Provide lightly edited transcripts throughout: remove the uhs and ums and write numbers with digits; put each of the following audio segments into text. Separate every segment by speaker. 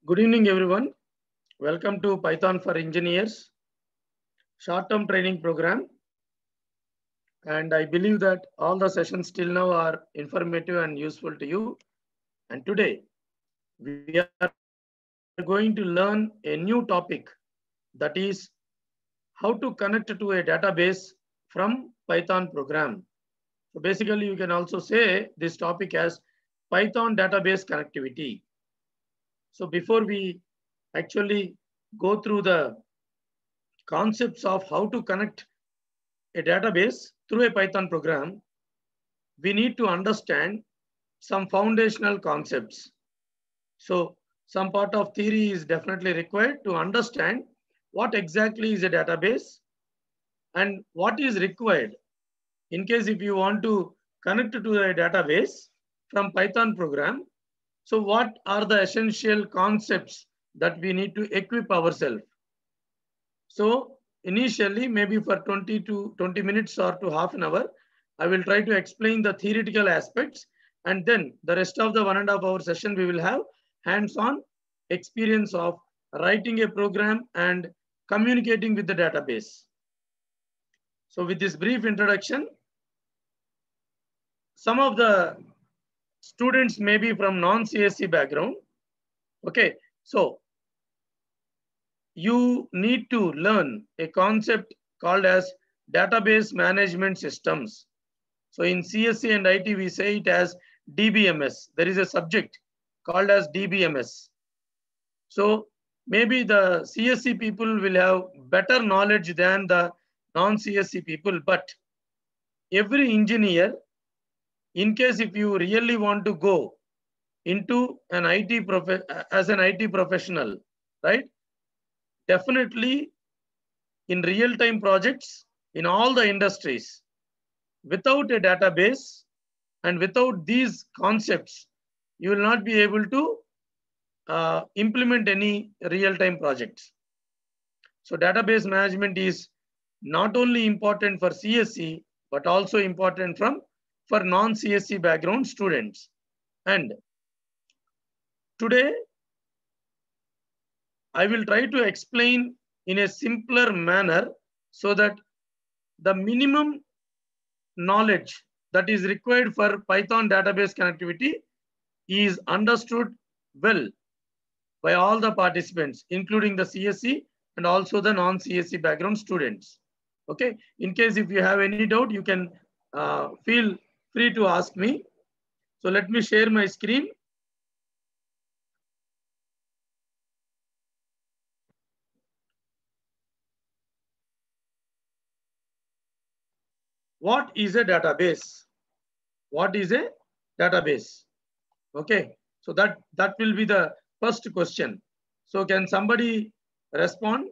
Speaker 1: Good evening, everyone. Welcome to Python for Engineers short-term training program. And I believe that all the sessions till now are informative and useful to you. And today we are going to learn a new topic, that is how to connect to a database from Python program. So basically, you can also say this topic as Python database connectivity. So before we actually go through the concepts of how to connect a database through a Python program, we need to understand some foundational concepts. So some part of theory is definitely required to understand what exactly is a database and what is required in case if you want to connect to a database from Python program. So what are the essential concepts that we need to equip ourselves? So initially, maybe for 20 minutes or to half an hour, I will try to explain the theoretical aspects, and then the rest of the 1.5 hour session, we will have hands-on experience of writing a program and communicating with the database. So with this brief introduction, some of the students may be from non-CSC background. Okay, so you need to learn a concept called as database management systems. So in CSC and IT, we say it as DBMS. There is a subject called as DBMS. So maybe the CSC people will have better knowledge than the non-CSC people, but every engineer, in case if you really want to go into an as an IT professional, right? Definitely in real-time projects in all the industries, without a database and without these concepts, you will not be able to implement any real-time projects. So database management is not only important for CSC, but also important for non-CSC background students. And today, I will try to explain in a simpler manner so that the minimum knowledge that is required for Python database connectivity is understood well by all the participants, including the CSC and also the non-CSC background students. Okay, in case if you have any doubt, you can feel free to ask me. So let me share my screen. What is a database? What is a database? Okay, so that will be the first question. So can somebody respond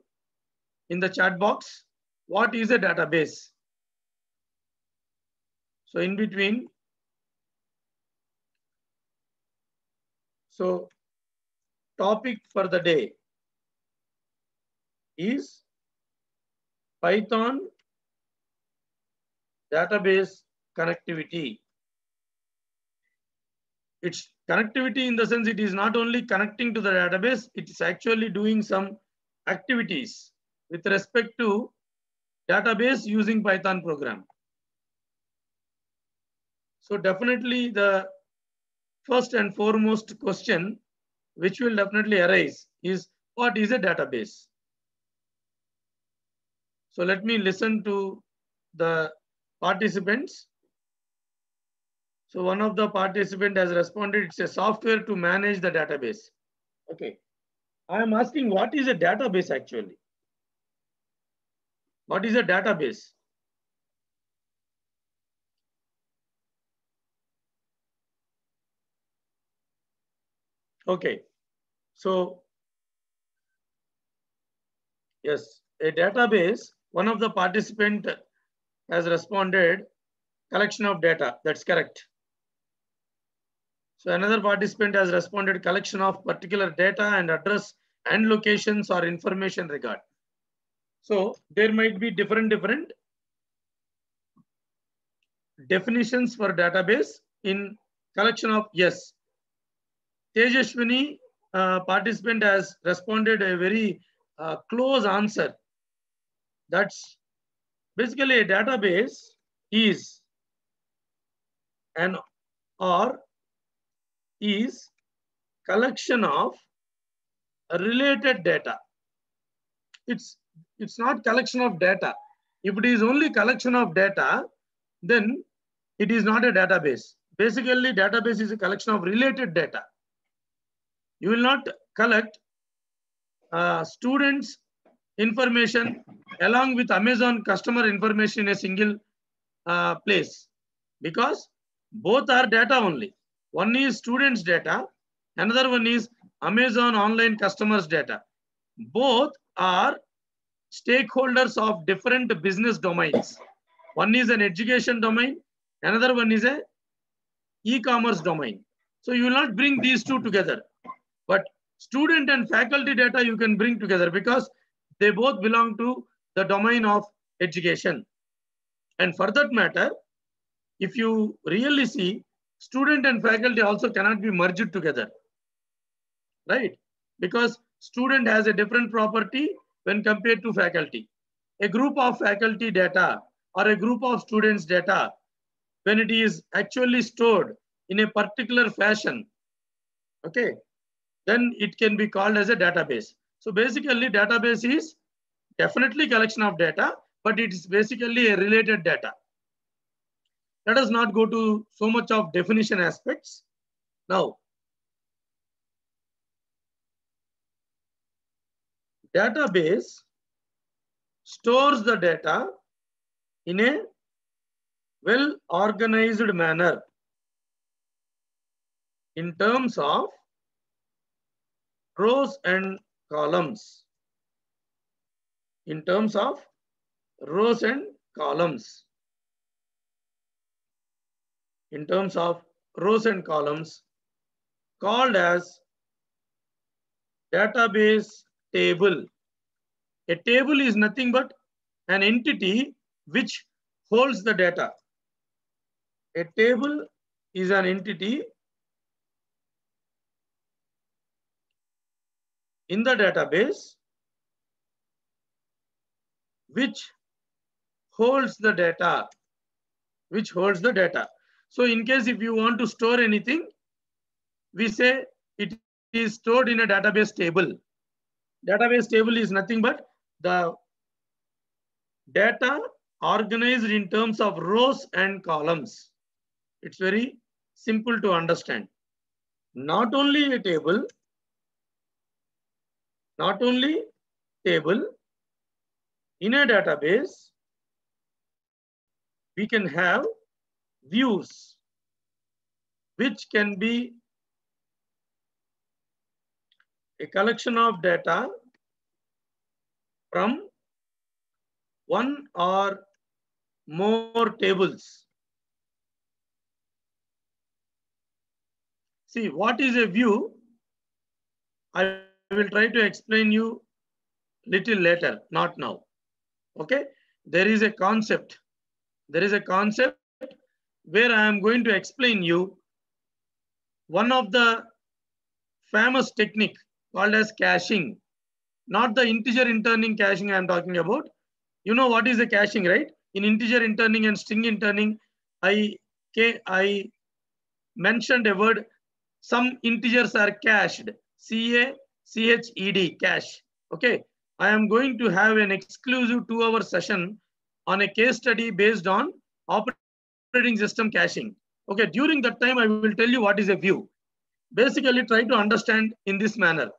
Speaker 1: in the chat box? What is a database? So in between, so topic for the day is Python database connectivity. It's connectivity in the sense it is not only connecting to the database, it is actually doing some activities with respect to database using Python program. So definitely the first and foremost question which will definitely arise is what is a database? So let me listen to the participants. So one of the participants has responded, it's a software to manage the database. Okay. I am asking what is a database actually? What is a database? Okay. So yes, a database, one of the participant has responded, collection of data. That's correct. So another participant has responded, collection of particular data and address and locations or information regard. So there might be different definitions for database in collection of, yes. Tejashwini participant has responded a very close answer. That's basically a database is an or is collection of related data. It's not collection of data. If it is only collection of data, then it is not a database. Basically, database is a collection of related data. You will not collect students' information along with Amazon customer information in a single place, because both are data only. One is students' data, another one is Amazon online customers' data. Both are stakeholders of different business domains. One is an education domain, another one is a e-commerce domain. So you will not bring these two together, but student and faculty data you can bring together because they both belong to the domain of education. And for that matter, if you really see, student and faculty also cannot be merged together, right? Because student has a different property when compared to faculty. A group of faculty data or a group of students data, when it is actually stored in a particular fashion, okay, then it can be called as a database. So basically database is definitely collection of data, but it is basically a related data. Let us not go to so much of definition aspects. Now, database stores the data in a well-organized manner in terms of rows and columns. In terms of rows and columns. In terms of rows and columns, called as database table. A table is nothing but an entity which holds the data. A table is an entity in the database which holds the data. So in case if you want to store anything, we say it is stored in a database table. Database table is nothing but the data organized in terms of rows and columns. It's very simple to understand. Not only a table, in a database, we can have views, which can be a collection of data from one or more tables. See, what is a view? I will try to explain you little later, not now. Okay, there is a concept. Where I am going to explain you one of the famous technique called as caching. Not the integer interning caching I am talking about. You know what is the caching, right? In integer interning and string interning, I mentioned a word, some integers are cached, C-A-C-H-E-D, cache. Okay, I am going to have an exclusive 2-hour session on a case study based on operating system caching. Okay, during that time, I will tell you what is a view. Basically, try to understand in this manner.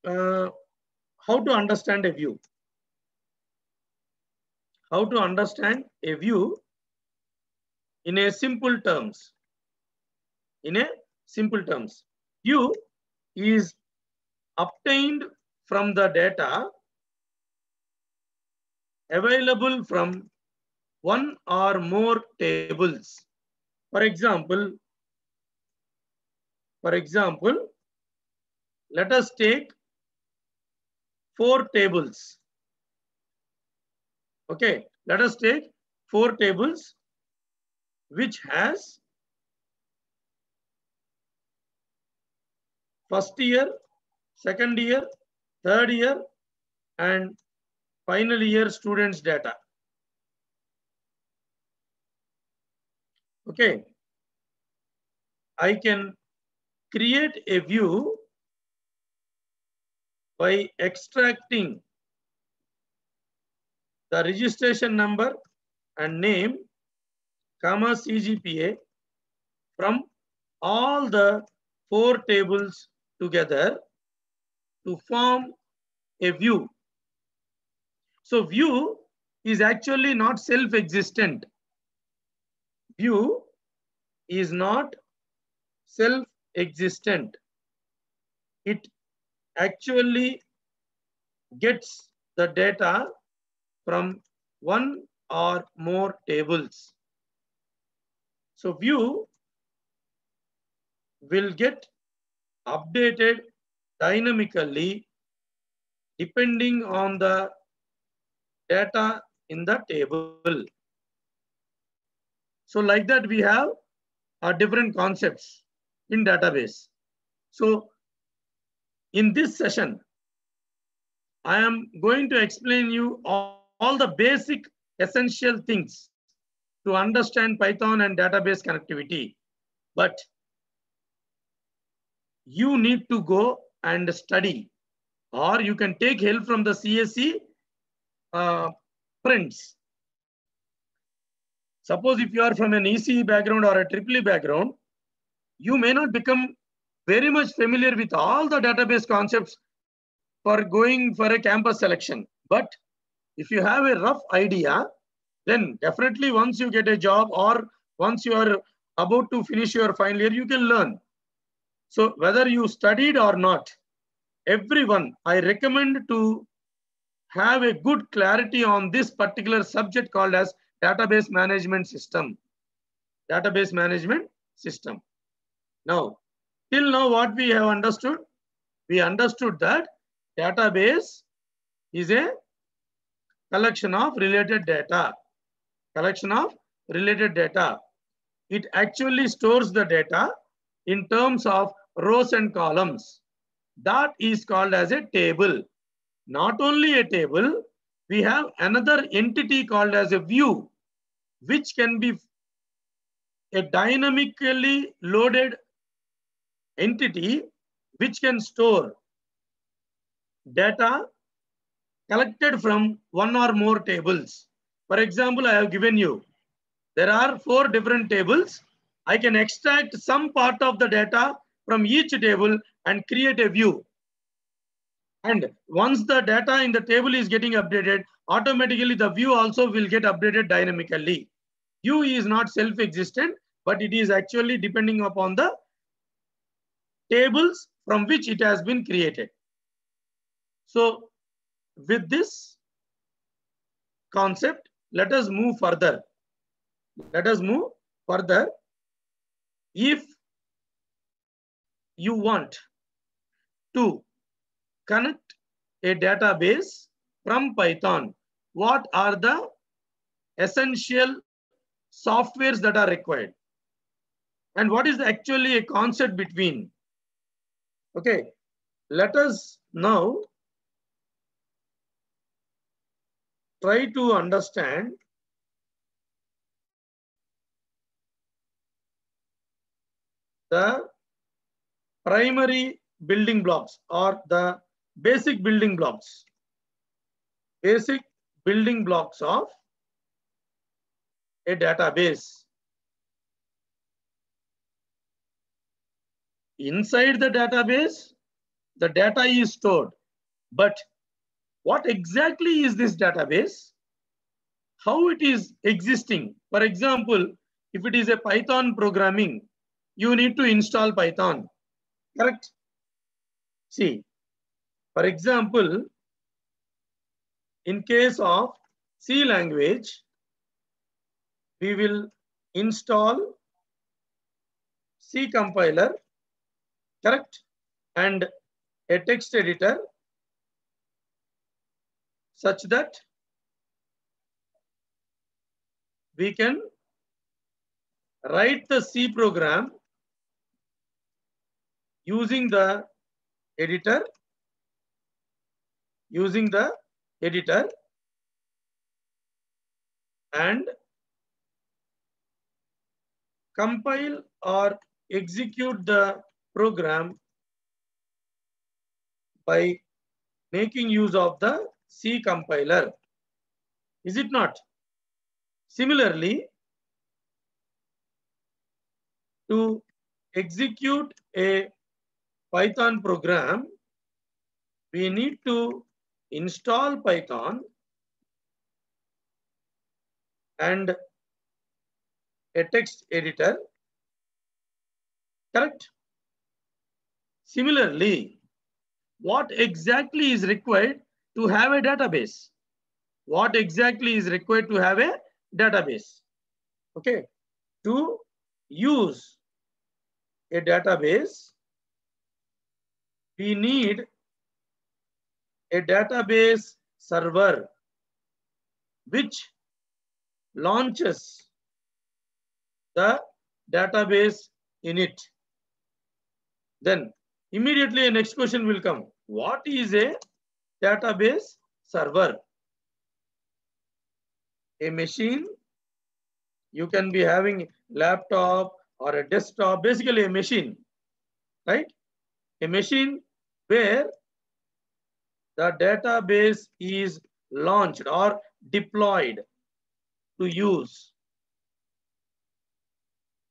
Speaker 1: How to understand a view? How to understand a view in a simple terms? View is obtained from the data available from one or more tables. For example, let us take 4 tables. Okay, let us take 4 tables which has first year, second year, third year, and final year students' data. Okay. I can create a view by extracting the registration number and name, comma CGPA from all the 4 tables together to form a view. So view is actually not self-existent. View is not self-existent. It actually gets the data from one or more tables. So view will get updated dynamically depending on the data in the table. So like that we have different concepts in database. So in this session, I am going to explain you all the basic essential things to understand Python and database connectivity. But you need to go and study, or you can take help from the CSE friends. Suppose if you are from an ECE background or a EEE background, you may not become very much familiar with all the database concepts for going for a campus selection. But if you have a rough idea, then definitely once you get a job or once you are about to finish your final year, you can learn. So whether you studied or not, everyone, I recommend to have a good clarity on this particular subject called as database management system. Database management system. Now, till now what we have understood? We understood that database is a collection of related data. Collection of related data. It actually stores the data in terms of rows and columns. That is called as a table. Not only a table, we have another entity called as a view, which can be a dynamically loaded entity which can store data collected from one or more tables. For example, I have given you, there are 4 different tables. I can extract some part of the data from each table and create a view. And once the data in the table is getting updated, automatically the view also will get updated dynamically. View is not self-existent, but it is actually depending upon the tables from which it has been created. So with this concept, let us move further. Let us move further. If you want to connect a database from Python, what are the essential softwares that are required? And what is actually a concept between? Okay, let us now try to understand the primary building blocks or the basic building blocks. Basic building blocks of a database. Inside the database, the data is stored. But what exactly is this database? How it is existing? For example, if it is a Python programming, you need to install Python, correct? See, for example, in case of C language, we will install C compiler, correct? And a text editor such that we can write the C program using the editor, using the editor, and compile or execute the program by making use of the C compiler. Is it not? Similarly, to execute a Python program, we need to install Python and a text editor, correct? Similarly, what exactly is required to have a database? What exactly is required to have a database? Okay, to use a database, we need a database server which launches the database init. Then immediately a next question will come. What is a database server? A machine, you can be having laptop or a desktop, basically a machine, right? A machine where the database is launched or deployed to use.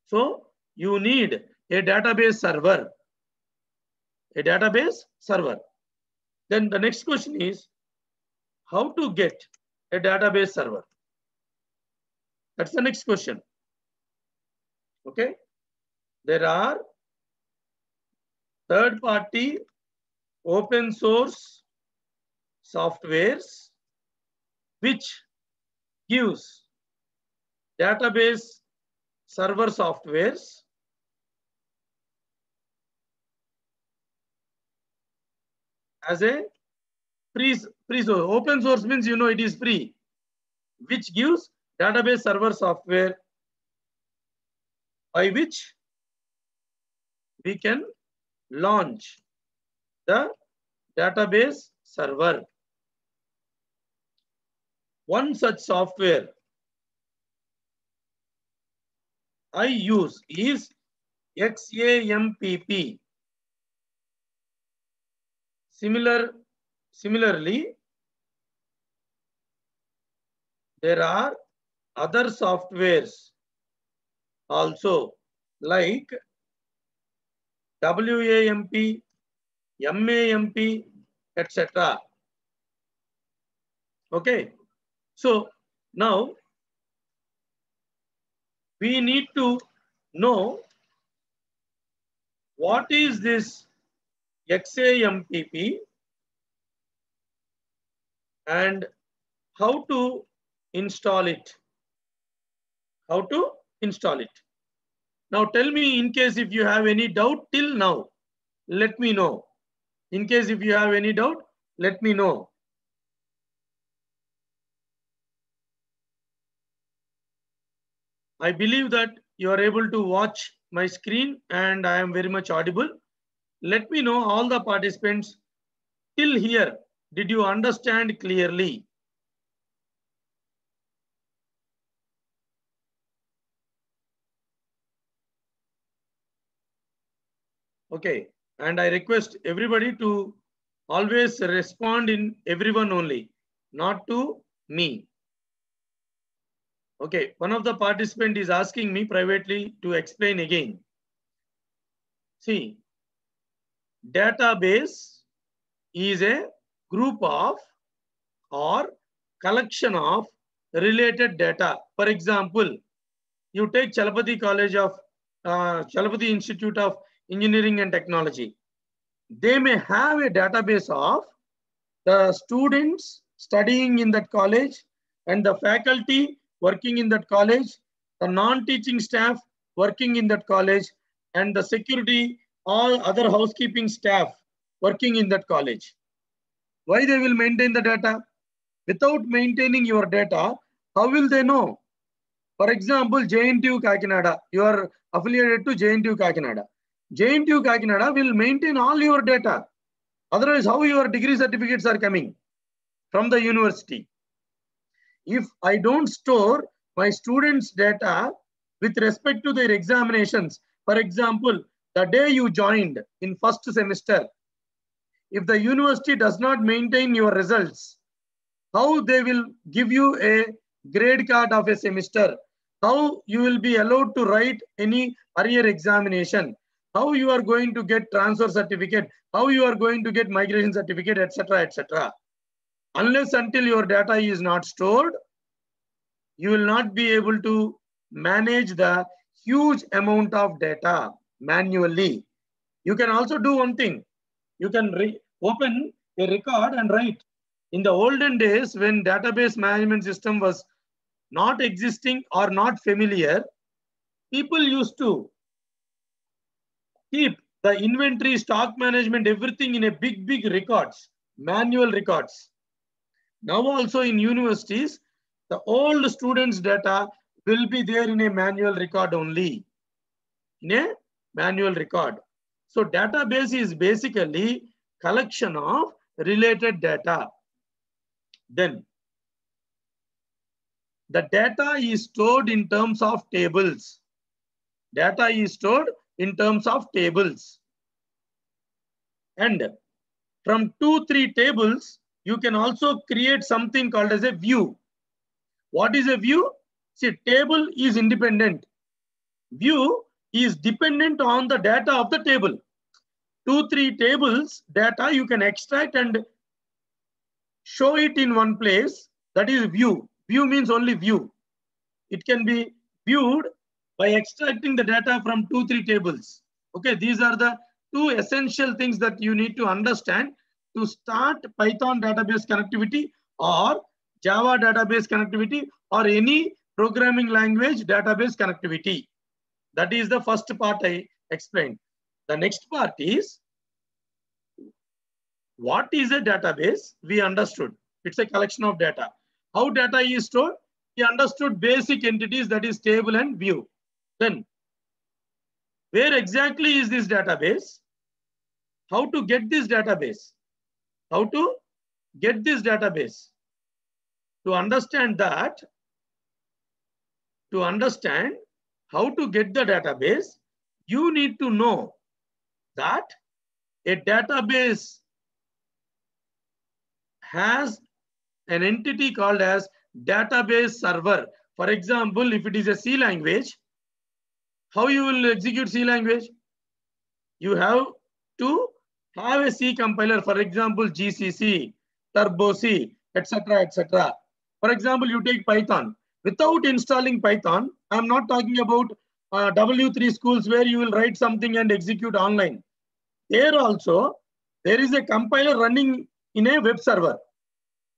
Speaker 1: So you need a database server. A database server. Then the next question is how to get a database server. That's the next question. Okay. There are third-party open source softwares which gives database server softwares as a free. So open source means it is free, which gives database server software by which we can launch the database server. One such software I use is XAMPP. Similarly, there are other softwares also like WAMP, MAMP, etc. Okay. So now we need to know what is this XAMPP and how to install it. How to install it. Now tell me, in case if you have any doubt till now, let me know. In case if you have any doubt, let me know. I believe that you are able to watch my screen and I am very much audible. Let me know, all the participants till here, did you understand clearly? Okay, and I request everybody to always respond in everyone only, not to me. Okay, one of the participants is asking me privately to explain again. See, database is a group of or collection of related data. For example, you take Chalapati Chalapati Institute of Engineering and Technology. They may have a database of the students studying in that college and the faculty working in that college, the non-teaching staff working in that college, and the security, all other housekeeping staff working in that college. Why they will maintain the data? Without maintaining your data, how will they know? For example, JNTU Kakinada, you are affiliated to JNTU Kakinada. JNTU Kakinada will maintain all your data. Otherwise, how your degree certificates are coming from the university? If I don't store my students' data with respect to their examinations, for example, the day you joined in first semester, if the university does not maintain your results, how they will give you a grade card of a semester, how you will be allowed to write any arrear examination, how you are going to get transfer certificate, how you are going to get migration certificate, etc., etc. Unless until your data is not stored, you will not be able to manage the huge amount of data manually. You can also do one thing. You can open a record and write. In the olden days, when database management system was not existing or not familiar, people used to keep the inventory, stock management, everything in a big records, manual records. Now also in universities, the old students' data will be there in a manual record only. In a manual record. So database is basically collection of related data. Then the data is stored in terms of tables. Data is stored in terms of tables. And from 2-3 tables, you can also create something called as a view. What is a view? See, table is independent. View is dependent on the data of the table. 2-3 tables data you can extract and show it in one place. That is view. View means only view. It can be viewed by extracting the data from 2-3 tables. Okay, these are the two essential things that you need to understand to start Python database connectivity or Java database connectivity or any programming language database connectivity. That is the first part I explained. The next part is, what is a database? We understood. It's a collection of data. How data is stored? We understood basic entities, that is table and view. Then, where exactly is this database? How to get this database? How to get this database? To understand that, to understand how to get the database, you need to know that a database has an entity called as database server. For example, if it is a C language, how you will execute C language? You have to have a C compiler, for example, GCC, Turbo C, etc., etc. For example, you take Python. Without installing Python, I'm not talking about W3 schools where you will write something and execute online. There also, there is a compiler running in a web server.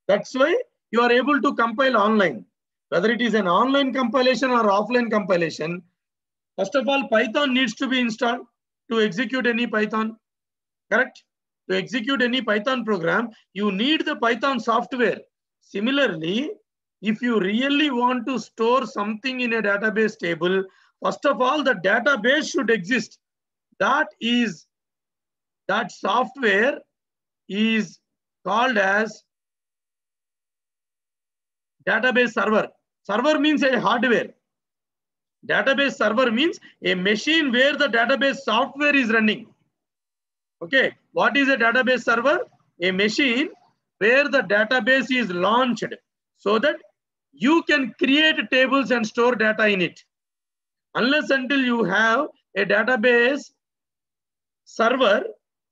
Speaker 1: That's why you are able to compile online. Whether it is an online compilation or offline compilation, first of all, Python needs to be installed to execute any Python. Correct? To execute any Python program, you need the Python software. Similarly, if you really want to store something in a database table, first of all, the database should exist. That software is called as database server. Server means a hardware. Database server means a machine where the database software is running. Okay, what is a database server? A machine where the database is launched so that you can create tables and store data in it. Unless until you have a database server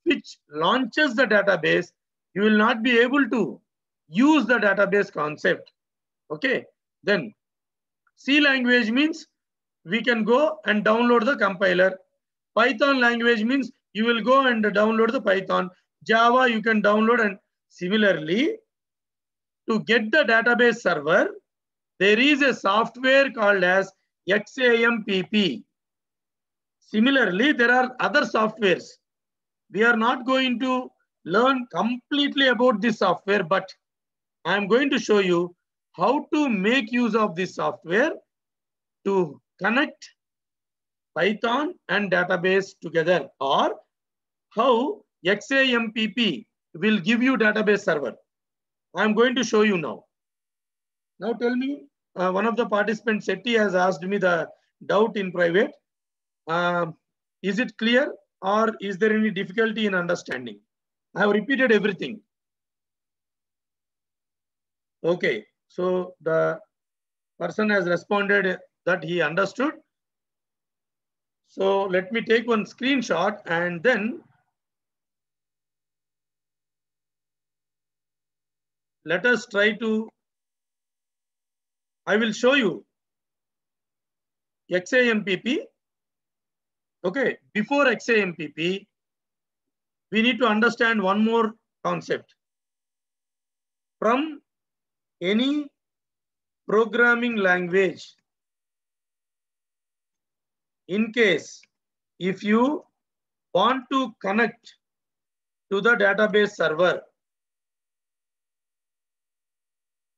Speaker 1: which launches the database, you will not be able to use the database concept. Okay, then C language means we can go and download the compiler. Python language means you will go and download the Python. Java you can download, and similarly, to get the database server, there is a software called as XAMPP. Similarly, there are other softwares. We are not going to learn completely about this software, but I am going to show you how to make use of this software to connect Python and database together, or how XAMPP will give you database server. I'm going to show you now. Now tell me, one of the participants, Seti, has asked me the doubt in private. Is it clear or is there any difficulty in understanding? I have repeated everything. Okay, so the person has responded that he understood. So let me take one screenshot and then let us try to, I will show you XAMPP. Okay, before XAMPP, we need to understand one more concept. From any programming language, in case if you want to connect to the database server,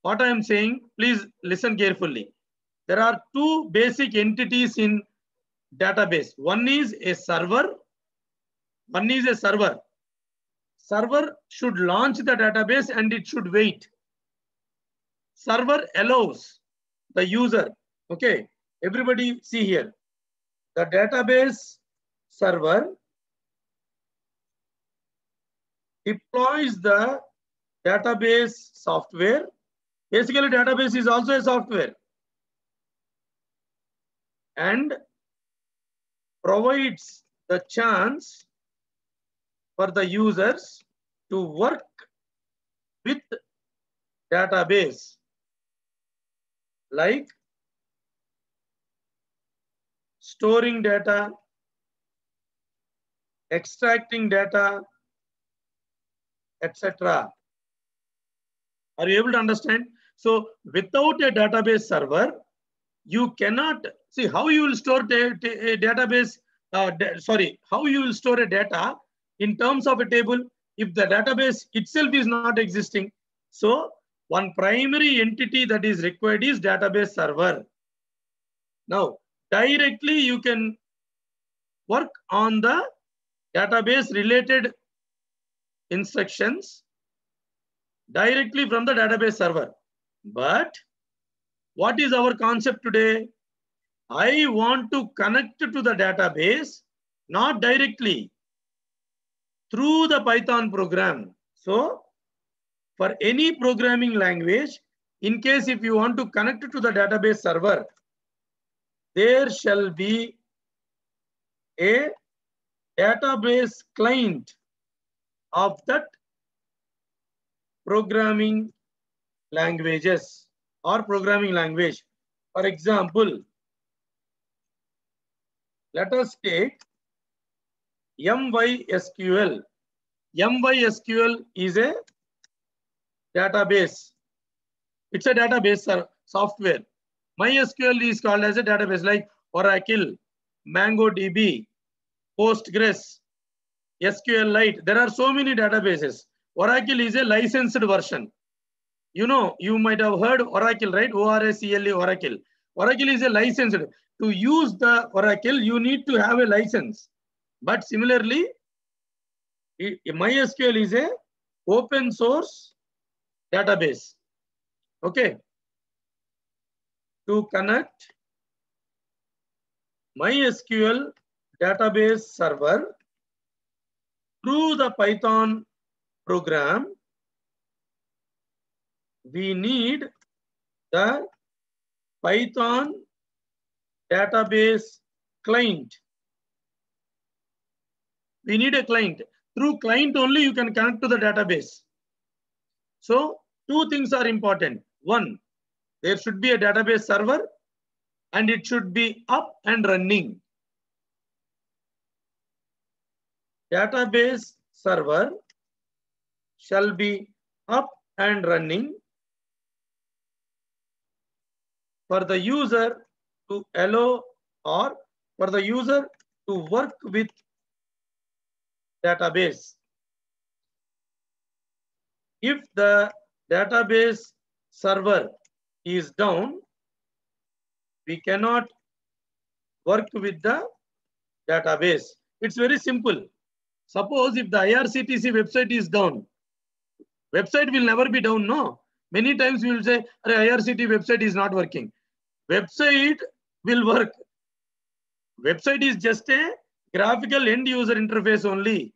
Speaker 1: what I am saying, please listen carefully. There are two basic entities in database. One is a server. One is a server. Server should launch the database and it should wait. Server allows the user. Okay, everybody see here. The database server deploys the database software. Basically, database is also a software and provides the chance for the users to work with database, like storing data, extracting data, etc. Are you able to understand? So without a database server, you cannot see how you will store a database. How you will store a data in terms of a table if the database itself is not existing. So one primary entity that is required is database server. Now directly you can work on the database related instructions directly from the database server. But what is our concept today? I want to connect to the database, not directly, through the Python program. So for any programming language, in case if you want to connect to the database server, there shall be a database client of that programming languages or programming language. For example, let us take MySQL. MySQL is a database. It's a database software. MySQL is called as a database like Oracle, MongoDB, Postgres, SQLite. There are so many databases. Oracle is a licensed version. You know, you might have heard Oracle, right? ORACLE, Oracle. Oracle is a licensed. To use the Oracle, you need to have a license. But similarly, MySQL is a open source database. Okay. To connect MySQL database server through the Python program, we need the Python database client. We need a client. Through client only you can connect to the database. So two things are important. One, there should be a database server and it should be up and running. Database server shall be up and running for the user to allow or for the user to work with database. If the database server is down, we cannot work with the database. It's very simple. Suppose if the IRCTC website is down, website will never be down, no? Many times we will say, IRCTC website is not working. Website will work. Website is just a graphical end user interface only.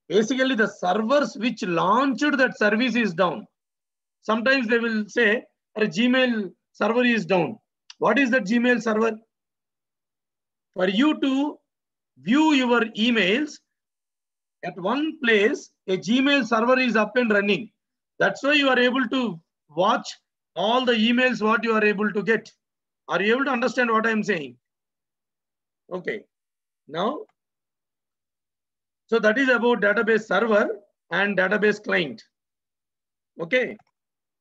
Speaker 1: Basically, the servers which launched that service is down. Sometimes they will say, a Gmail server is down. What is that Gmail server? For you to view your emails, at one place, a Gmail server is up and running. That's why you are able to watch all the emails what you are able to get. Are you able to understand what I am saying? Okay. Now, so that is about database server and database client. Okay.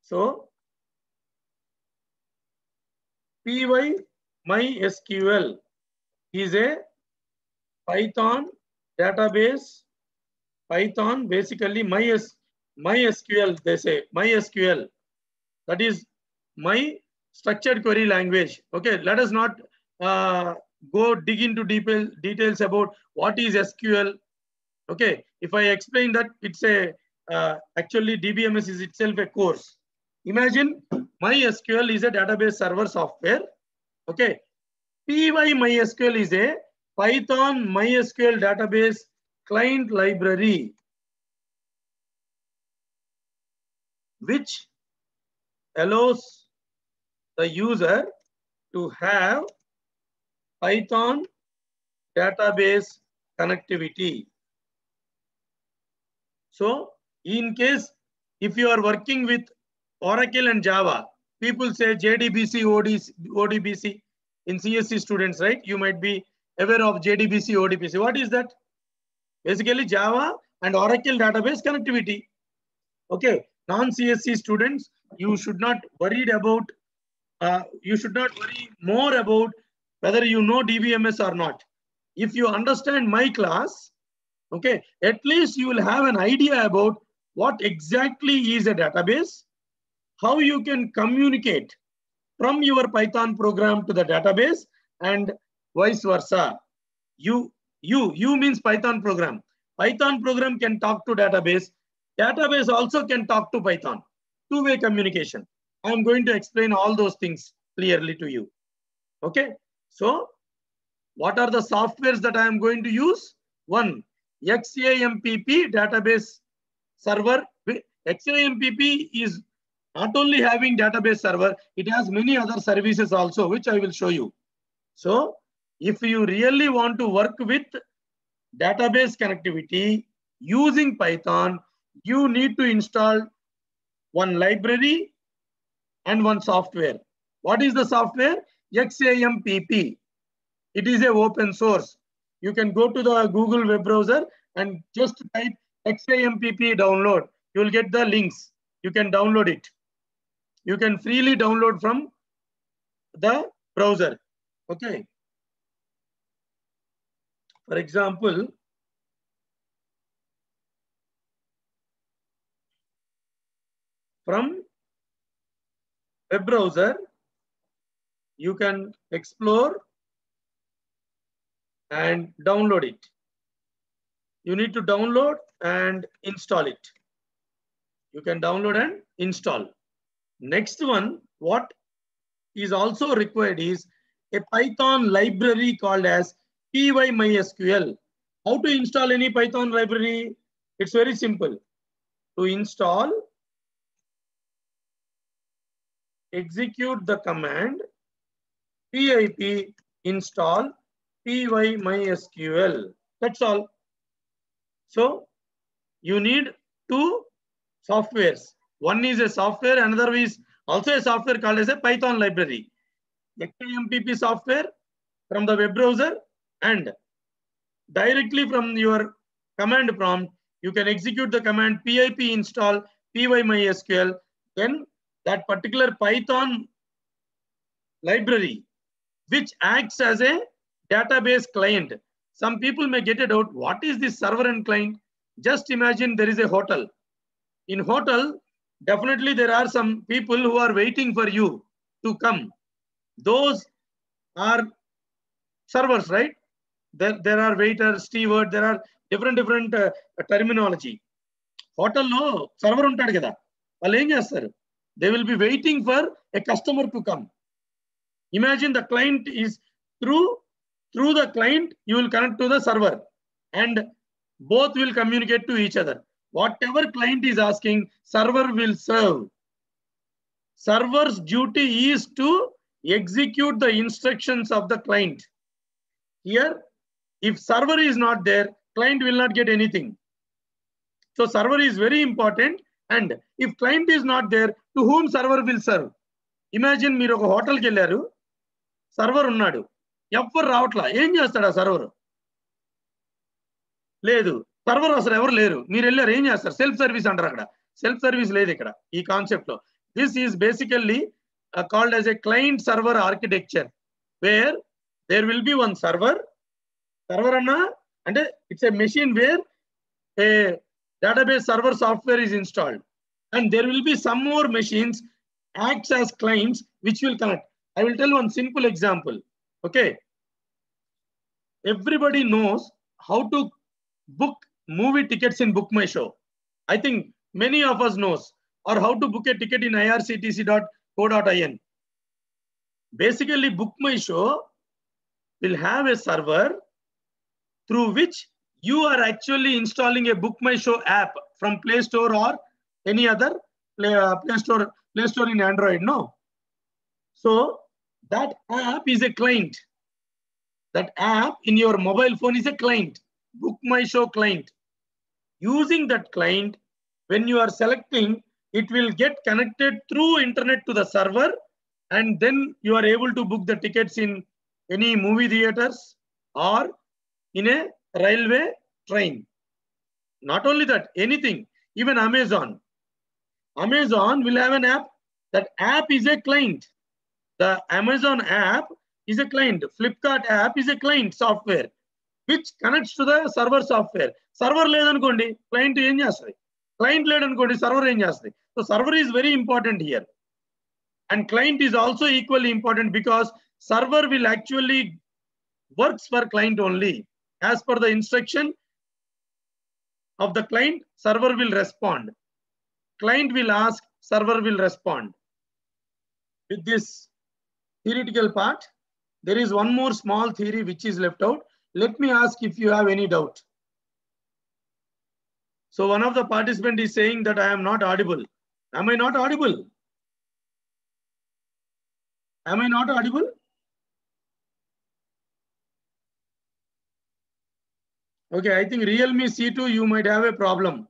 Speaker 1: So, PyMySQL is a Python database. Python, basically MySQL, they say MySQL. That is my structured query language. Okay, let us not go dig into details about what is SQL. Okay, if I explain that, it's a actually DBMS is itself a course. Imagine MySQL is a database server software. Okay, PyMySQL is a Python MySQL database client library, which allows the user to have Python database connectivity. So in case if you are working with Oracle and Java, people say JDBC, ODBC in CSC students, right? You might be aware of JDBC, ODBC. What is that? Basically Java and Oracle database connectivity. Okay, non-CSC students, you should not worry about, you should not worry more about whether you know DBMS or not. If you understand my class, okay, at least you will have an idea about what exactly is a database, how you can communicate from your Python program to the database and vice versa. You means Python program. Python program can talk to database. Database also can talk to Python. Two-way communication. I'm going to explain all those things clearly to you. Okay. So what are the softwares that I am going to use? One, XAMPP database server. XAMPP is not only having database server, it has many other services also, which I will show you. So if you really want to work with database connectivity using Python, you need to install one library and one software. What is the software? XAMPP. It is a open source. You can go to the Google web browser and just type XAMPP download. You will get the links. You can download it. You can freely download from the browser. Okay. For example, from web browser, you can explore and download it. You need to download and install it. You can download and install. Next one, what is also required is a Python library called as PyMySQL. How to install any Python library? It's very simple. To install, execute the command pip install PyMySQL. That's all. So you need two softwares. One is a software, another is also a software called as a Python library. XAMPP software from the web browser, and directly from your command prompt, you can execute the command pip install PyMySQL. Then that particular Python library, which acts as a database client. Some people may get it out. What is this server and client? Just imagine there is a hotel. In hotel, definitely there are some people who are waiting for you to come. Those are servers, right? There are waiters, steward, there are different terminology. హోటల్లో server ఉంటాడు కదా, వాళ్ళు ఏం చేస్తారు? They will be waiting for a customer to come. Imagine the client is through the client, you will connect to the server and both will communicate to each other. Whatever client is asking, server will serve. Server's duty is to execute the instructions of the client. Here, if server is not there, client will not get anything. So server is very important. And if client is not there, to whom server will serve? Imagine మీరు ఒక హోటల్కి వెళ్ళారు, server ఉన్నాడు, ఎవరు రావట్లా, ఏం చేస్తాడు ఆ సర్వర్? లేదు, సర్వర్ అసలు ఎవరు లేరు, మీరు వెళ్ళారు, ఏం చేస్తారు? సెల్ఫ్ సర్వీస్ అంటారు. అక్కడ సెల్ఫ్ సర్వీస్ లేదు ఇక్కడ ఈ కాన్సెప్ట్ లో. This is basically called as a client server architecture, where there will be one server. Server అన్నా అంటే it's a machine where a database server software is installed, and there will be some more machines acts as clients which will connect. I will tell one simple example. Okay, everybody knows how to book movie tickets in Book My Show. I think many of us knows, or how to book a ticket in irctc.co.in. Basically, Book My Show will have a server through which you are actually installing a Book My Show app from Play Store or any other Play Store in Android. No. So that app is a client. That app in your mobile phone is a client, Book My Show client. Using that client, when you are selecting, it will get connected through internet to the server, and then you are able to book the tickets in any movie theaters or in a railway train. Not only that, anything, even Amazon will have an app. That app is a client. The Amazon app is a client. Flipkart app is a client software which connects to the server software. Server ledanukondi client em chestadi, client ledanukondi server em chestadi. So server is very important here, and client is also equally important, because server will actually works for client only. As per the instruction of the client, server will respond. Client will ask, server will respond. With this theoretical part, there is one more small theory which is left out. Let me ask if you have any doubt. So one of the participants is saying that I am not audible. Am I not audible? Am I not audible? Okay, I think Realme C2, you might have a problem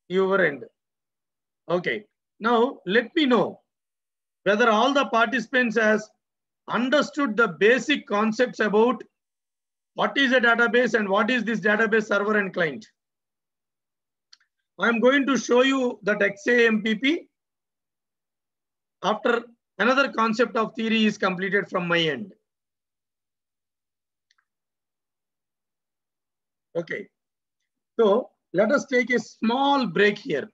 Speaker 1: your end. Okay, now let me know whether all the participants has understood the basic concepts about what is a database and what is this database server and client. I am going to show you that XAMPP after another concept of theory is completed from my end. Okay, so let us take a small break here.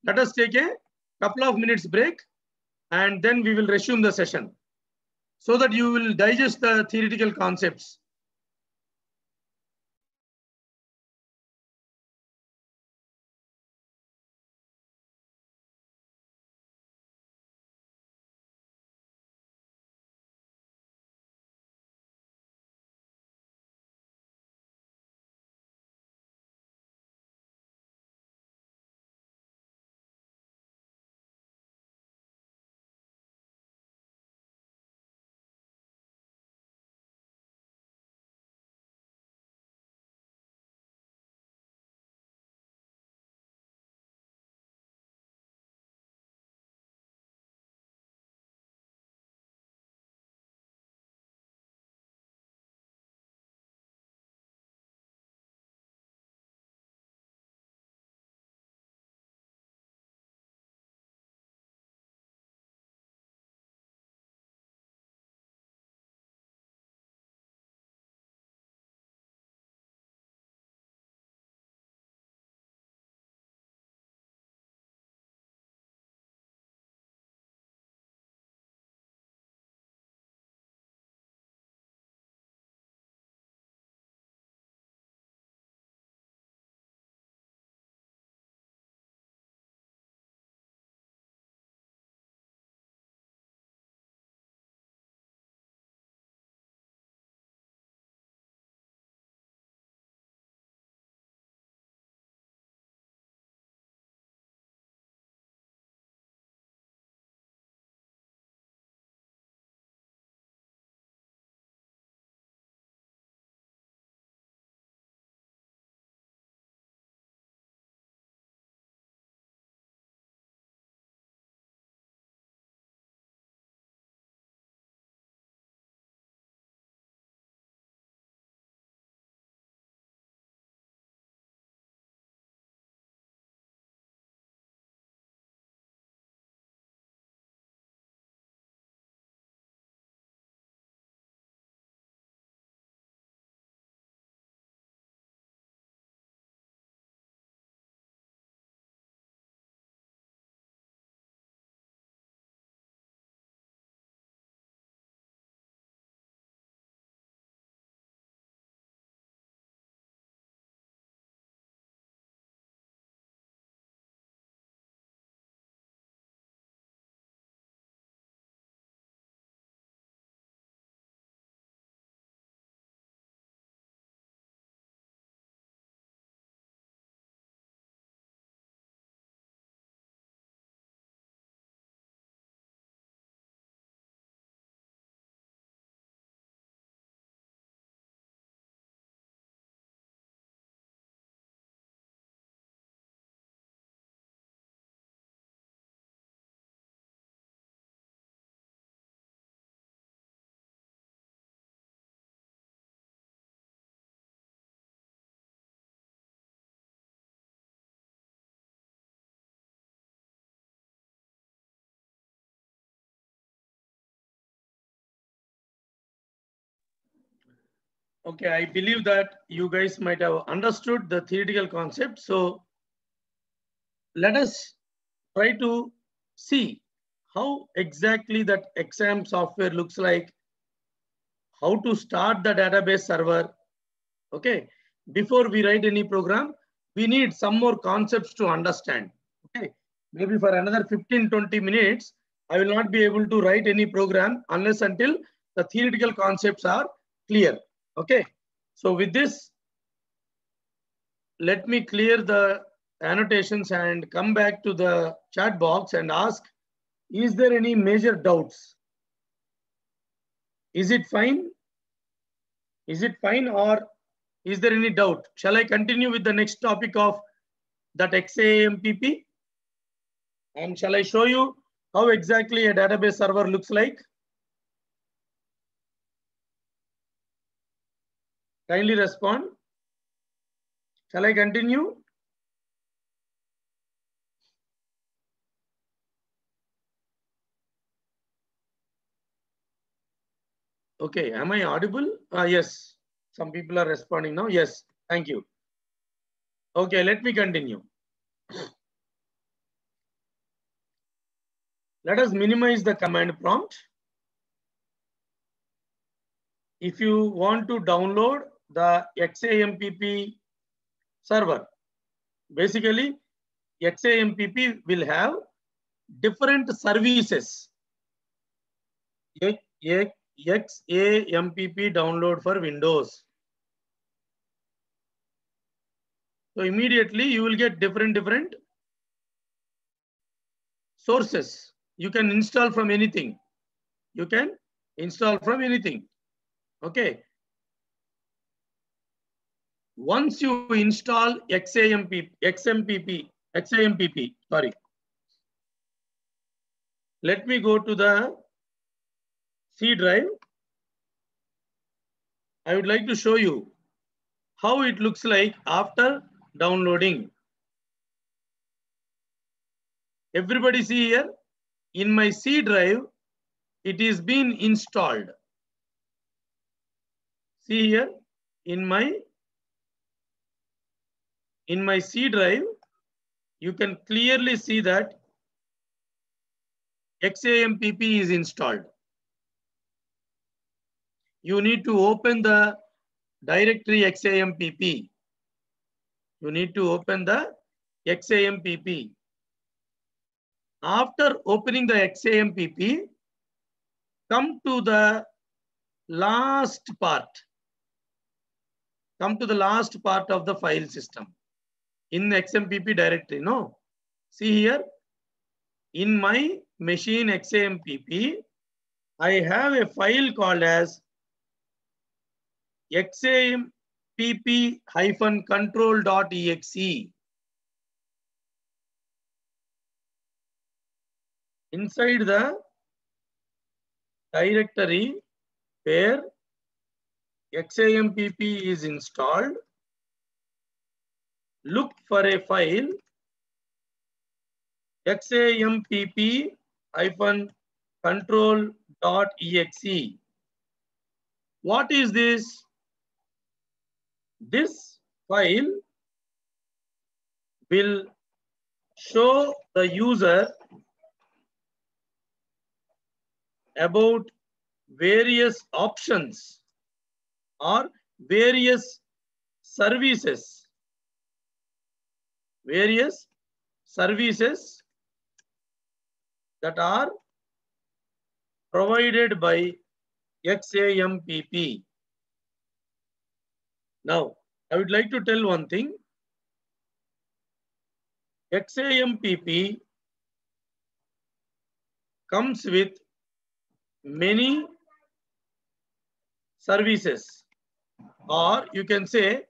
Speaker 1: Let us take a couple of minutes break, and then we will resume the session so that you will digest the theoretical concepts. Okay, I believe that you guys might have understood the theoretical concept. So let us try to see how exactly that exam software looks like, how to start the database server. Okay, before we write any program, we need some more concepts to understand. Okay, maybe for another 15-20 minutes, I will not be able to write any program unless until the theoretical concepts are clear. Okay, so with this, let me clear the annotations and come back to the chat box and ask, is there any major doubts? Is it fine? Is it fine, or is there any doubt? Shall I continue with the next topic of that XAMPP? And shall I show you how exactly a database server looks like? Kindly respond. Shall I continue? Okay, am I audible? Yes, some people are responding now. Yes, thank you. Okay, let me continue. Let us minimize the command prompt. If you want to download the XAMPP server, basically XAMPP will have different services. XAMPP download for Windows. So immediately you will get different sources. You can install from anything. You can install from anything. Okay. Once you install XAMPP, sorry. Let me go to the C drive. I would like to show you how it looks like after downloading. Everybody see here, in my C drive, it is been installed. See here, in my C drive, you can clearly see that XAMPP is installed. You need to open the directory XAMPP. You need to open the XAMPP. After opening the XAMPP, come to the last part. Come to the last part of the file system in XMPP directory. No, see here, in my machine XAMPP, I have a file called as XAMPP-control.exe. Inside the directory where XAMPP is installed, look for a file XAMPP-control.exe. What is this? This file will show the user about various options or various services that are provided by XAMPP. Now, I would like to tell one thing. XAMPP comes with many services, or you can say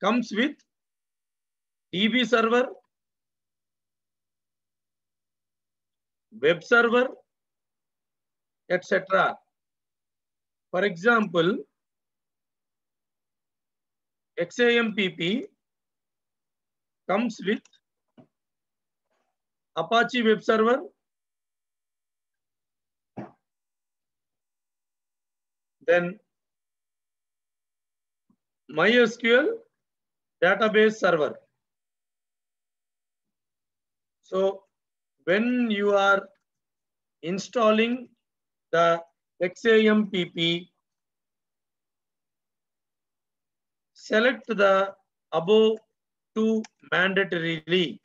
Speaker 1: comes with DB server, web server, etc. For example, XAMPP comes with Apache web server, then MySQL database server. So when you are installing the XAMPP, select the above two mandatorily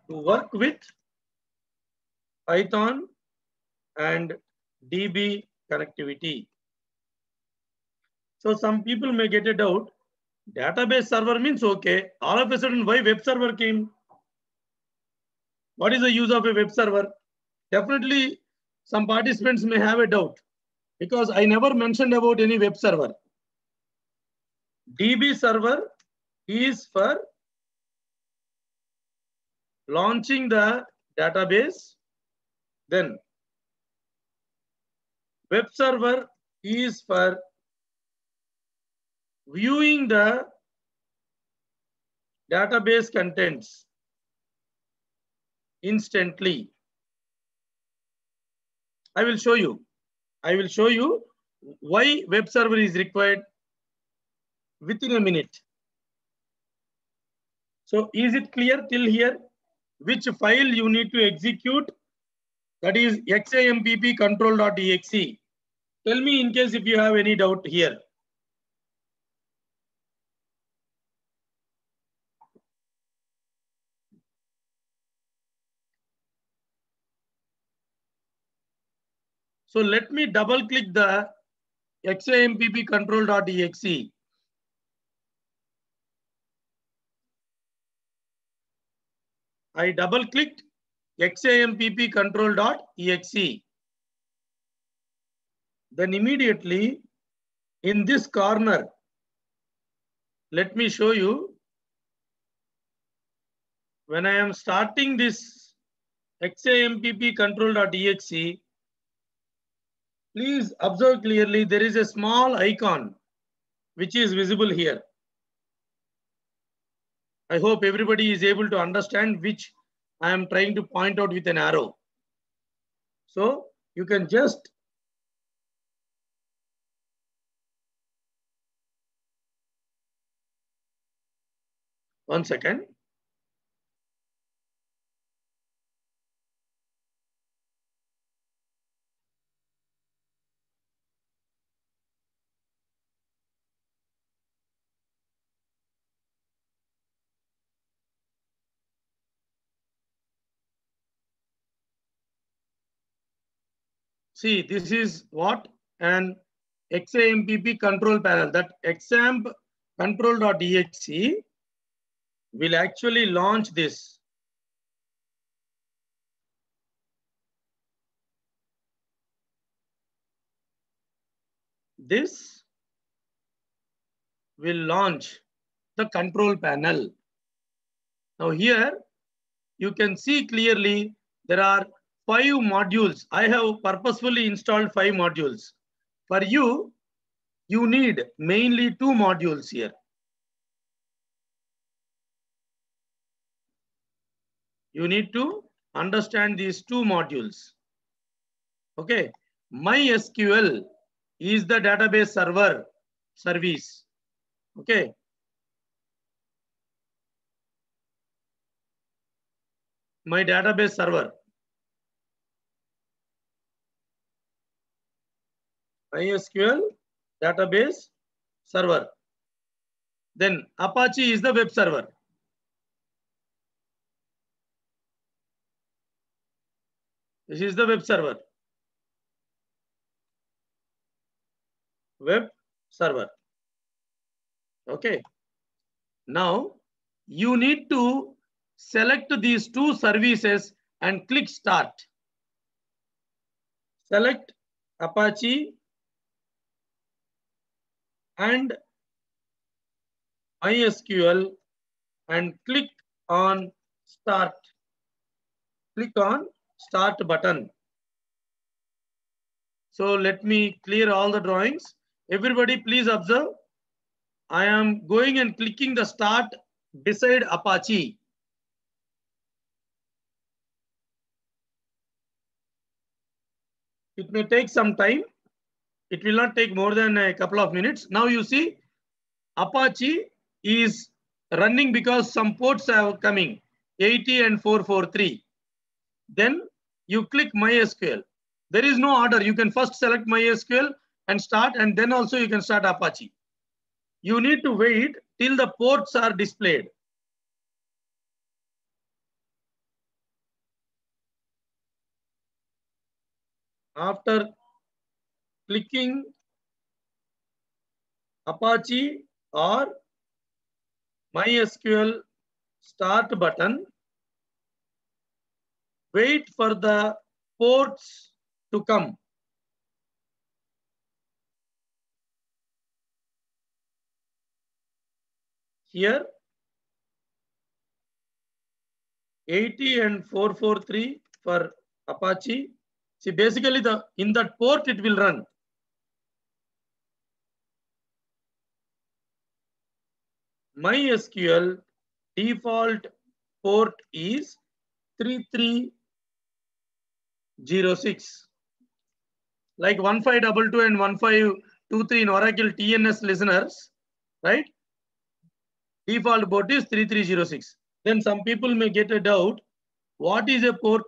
Speaker 1: to work with Python and DB connectivity. So some people may get a doubt. Database server means okay. All of a sudden, why web server came? What is the use of a web server? Definitely, some participants may have a doubt because I never mentioned about any web server. DB server is for launching the database. Then web server is for viewing the database contents instantly. I will show you why web server is required within a minute. So is it clear till here? Which file you need to execute? That is XAMPP control.exe. Tell me in case if you have any doubt here. So let me double click the XAMPP control.exe. I double clicked XAMPP control.exe. Then immediately in this corner, let me show you. When I am starting this XAMPP control.exe, please observe clearly there is a small icon which is visible here. I hope everybody is able to understand which I am trying to point out with an arrow. So you can just one second. See, this is what an XAMPP control panel. That XAMPP control.exe will actually launch this. This will launch the control panel. Now here you can see clearly there are 5 modules. I have purposefully installed 5 modules. For you, you need mainly 2 modules here. You need to understand these 2 modules. Okay. MySQL is the database server service. Okay. My database server. MySQL database server. Then Apache is the web server. This is the web server. Web server. Okay. Now you need to select these 2 services and click start. Select Apache and MySQL and click on start. Click on start button. So let me clear all the drawings. Everybody please observe. I am going and clicking the start beside Apache. It may take some time. It will not take more than a couple of minutes. Now you see Apache is running because some ports are coming 80 and 443. Then you click MySQL. There is no order. You can first select MySQL and start, and then also you can start Apache. You need to wait till the ports are displayed. After clicking Apache or MySQL start button, wait for the ports to come. Here 80 and 443 for Apache. See, basically in that port it will run. MySQL default port is 3306. Like 1522 and 1523 in Oracle TNS listeners, right? Default port is 3306. Then some people may get a doubt. What is a port?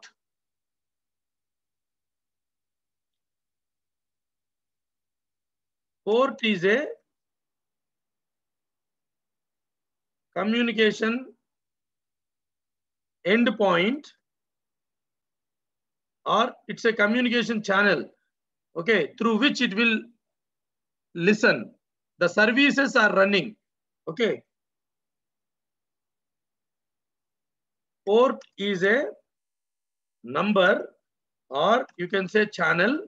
Speaker 1: Port is a communication endpoint, or it's a communication channel, okay, through which it will listen. The services are running, okay. Port is a number, or you can say channel,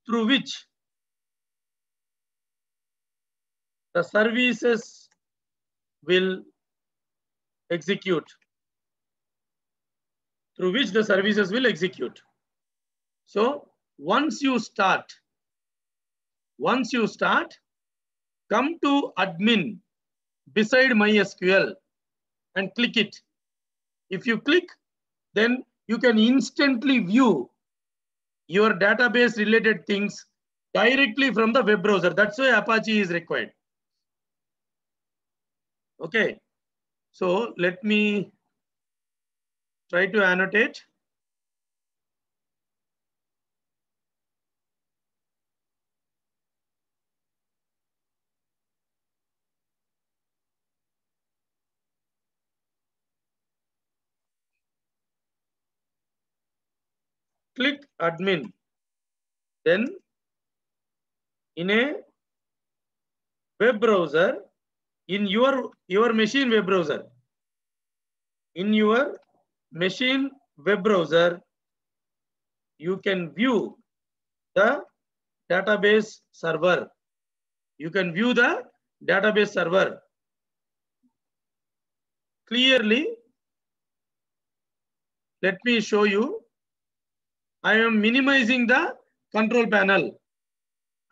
Speaker 1: through which the services will execute. Through which the services will execute. So once you start, come to admin beside MySQL and click it. If you click, then you can instantly view your database related things directly from the web browser. That's why Apache is required. Okay, so let me try to annotate. Click admin. Then in a web browser, in your machine web browser, you can view the database server. Clearly, let me show you. I am minimizing the control panel.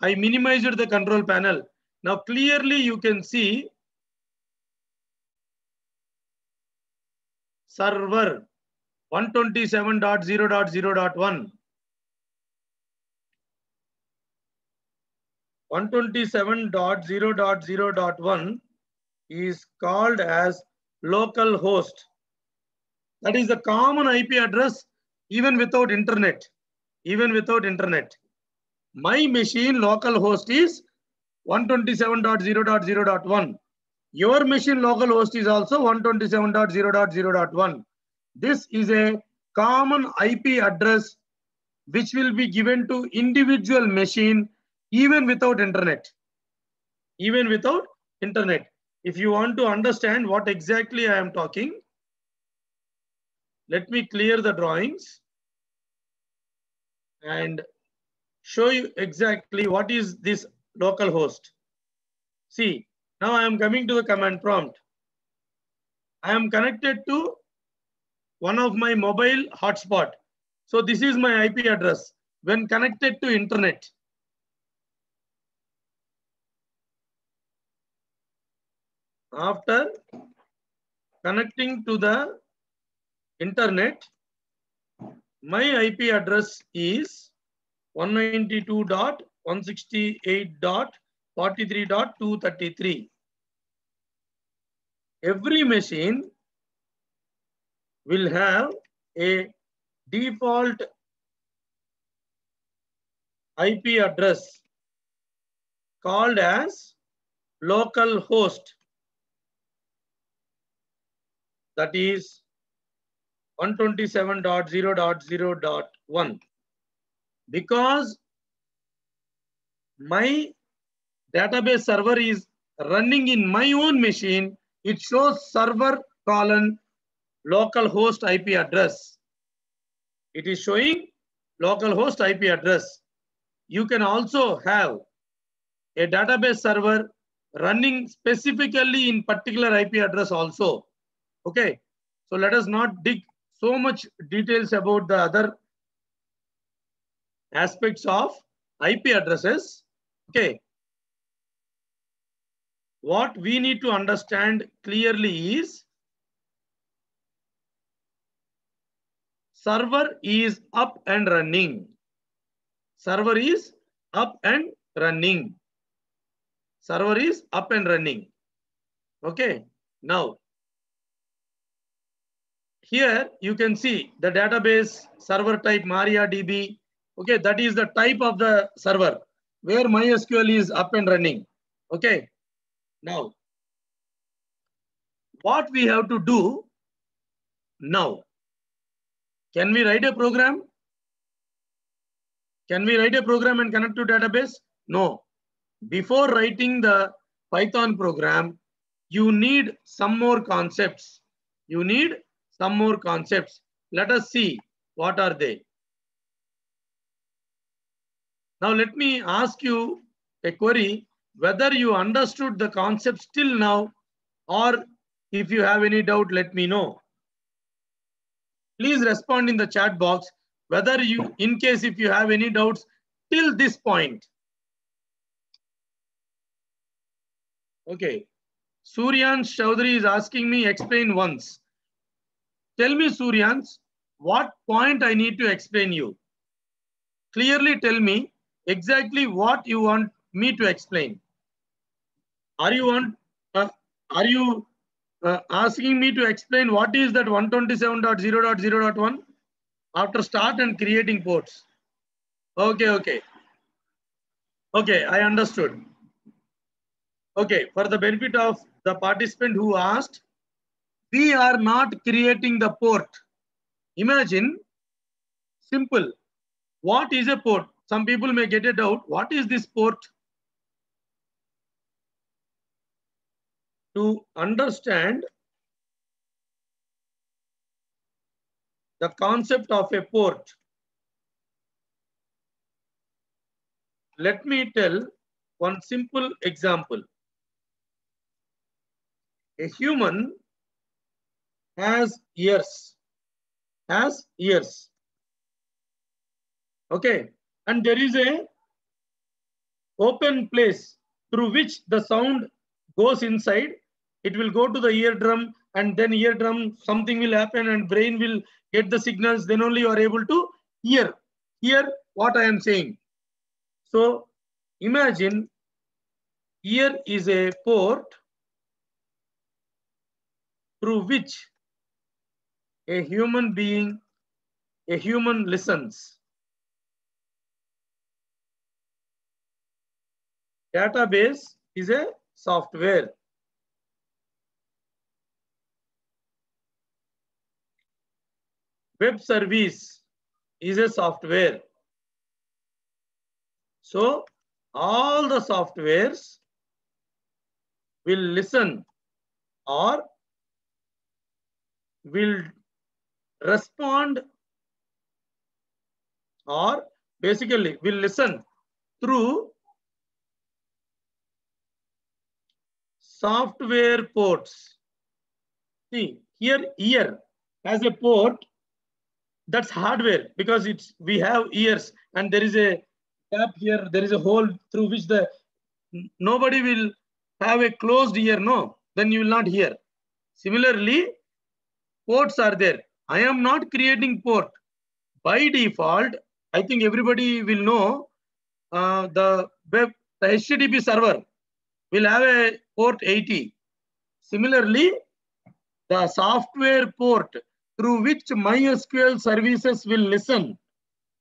Speaker 1: I minimized the control panel. Now clearly you can see server 127.0.0.1. 127.0.0.1 is called as local host. That is the common IP address even without internet. My machine local host is 127.0.0.1. Your machine local host is also 127.0.0.1. This is a common IP address which will be given to individual machine even without internet. If you want to understand what exactly I am talking, let me clear the drawings and show you exactly what is this local host. See, now I am coming to the command prompt. I am connected to one of my mobile hotspot. So this is my IP address when connected to internet. After connecting to the internet, my IP address is 192.168.43.233. Every machine will have a default IP address called as local host, that is 127.0.0.1. Because my database server is running in my own machine, it shows server colon localhost IP address. It is showing localhost IP address. You can also have a database server running specifically in particular IP address also. Okay, so let us not dig so much details about the other aspects of IP addresses. Okay, what we need to understand clearly is server is up and running. Server is up and running. Server is up and running. Okay, now here you can see the database server type MariaDB. Okay, that is the type of the server where MySQL is up and running. Okay, now what we have to do now? Can we write a program? Can we write a program and connect to database? No. Before writing the Python program, you need some more concepts. You need some more concepts. Let us see what are they. Now let me ask you a query whether you understood the concepts till now, or if you have any doubt, let me know. Please respond in the chat box whether you, in case if you have any doubts till this point. Okay, Suryans Chaudhary is asking me explain once. Tell me, Suryans, what point I need to explain you? Clearly tell me exactly what you want me to explain. Are you asking me to explain what is that 127.0.0.1 after start and creating ports? Okay, I understood. Okay, for the benefit of the participant who asked, we are not creating the port. Imagine, simple. What is a port? Some people may get a doubt. What is this port? To understand the concept of a port, let me tell one simple example. A human has ears. Okay, and there is a open place through which the sound goes inside. It will go to the eardrum, and then eardrum something will happen and brain will get the signals. Then only you are able to hear what I am saying. So imagine ear is a port through which a human listens. Database is a software. Web service is a software. So all the softwares will listen or will respond, or basically will listen through software ports. See, here ear has a port, that's hardware, because we have ears and there is a gap here, there is a hole through which nobody will have a closed ear, no, then you will not hear. Similarly, ports are there. I am not creating port. By default, I think everybody will know the HTTP server will have a port 80. Similarly, the software port through which MySQL services will listen,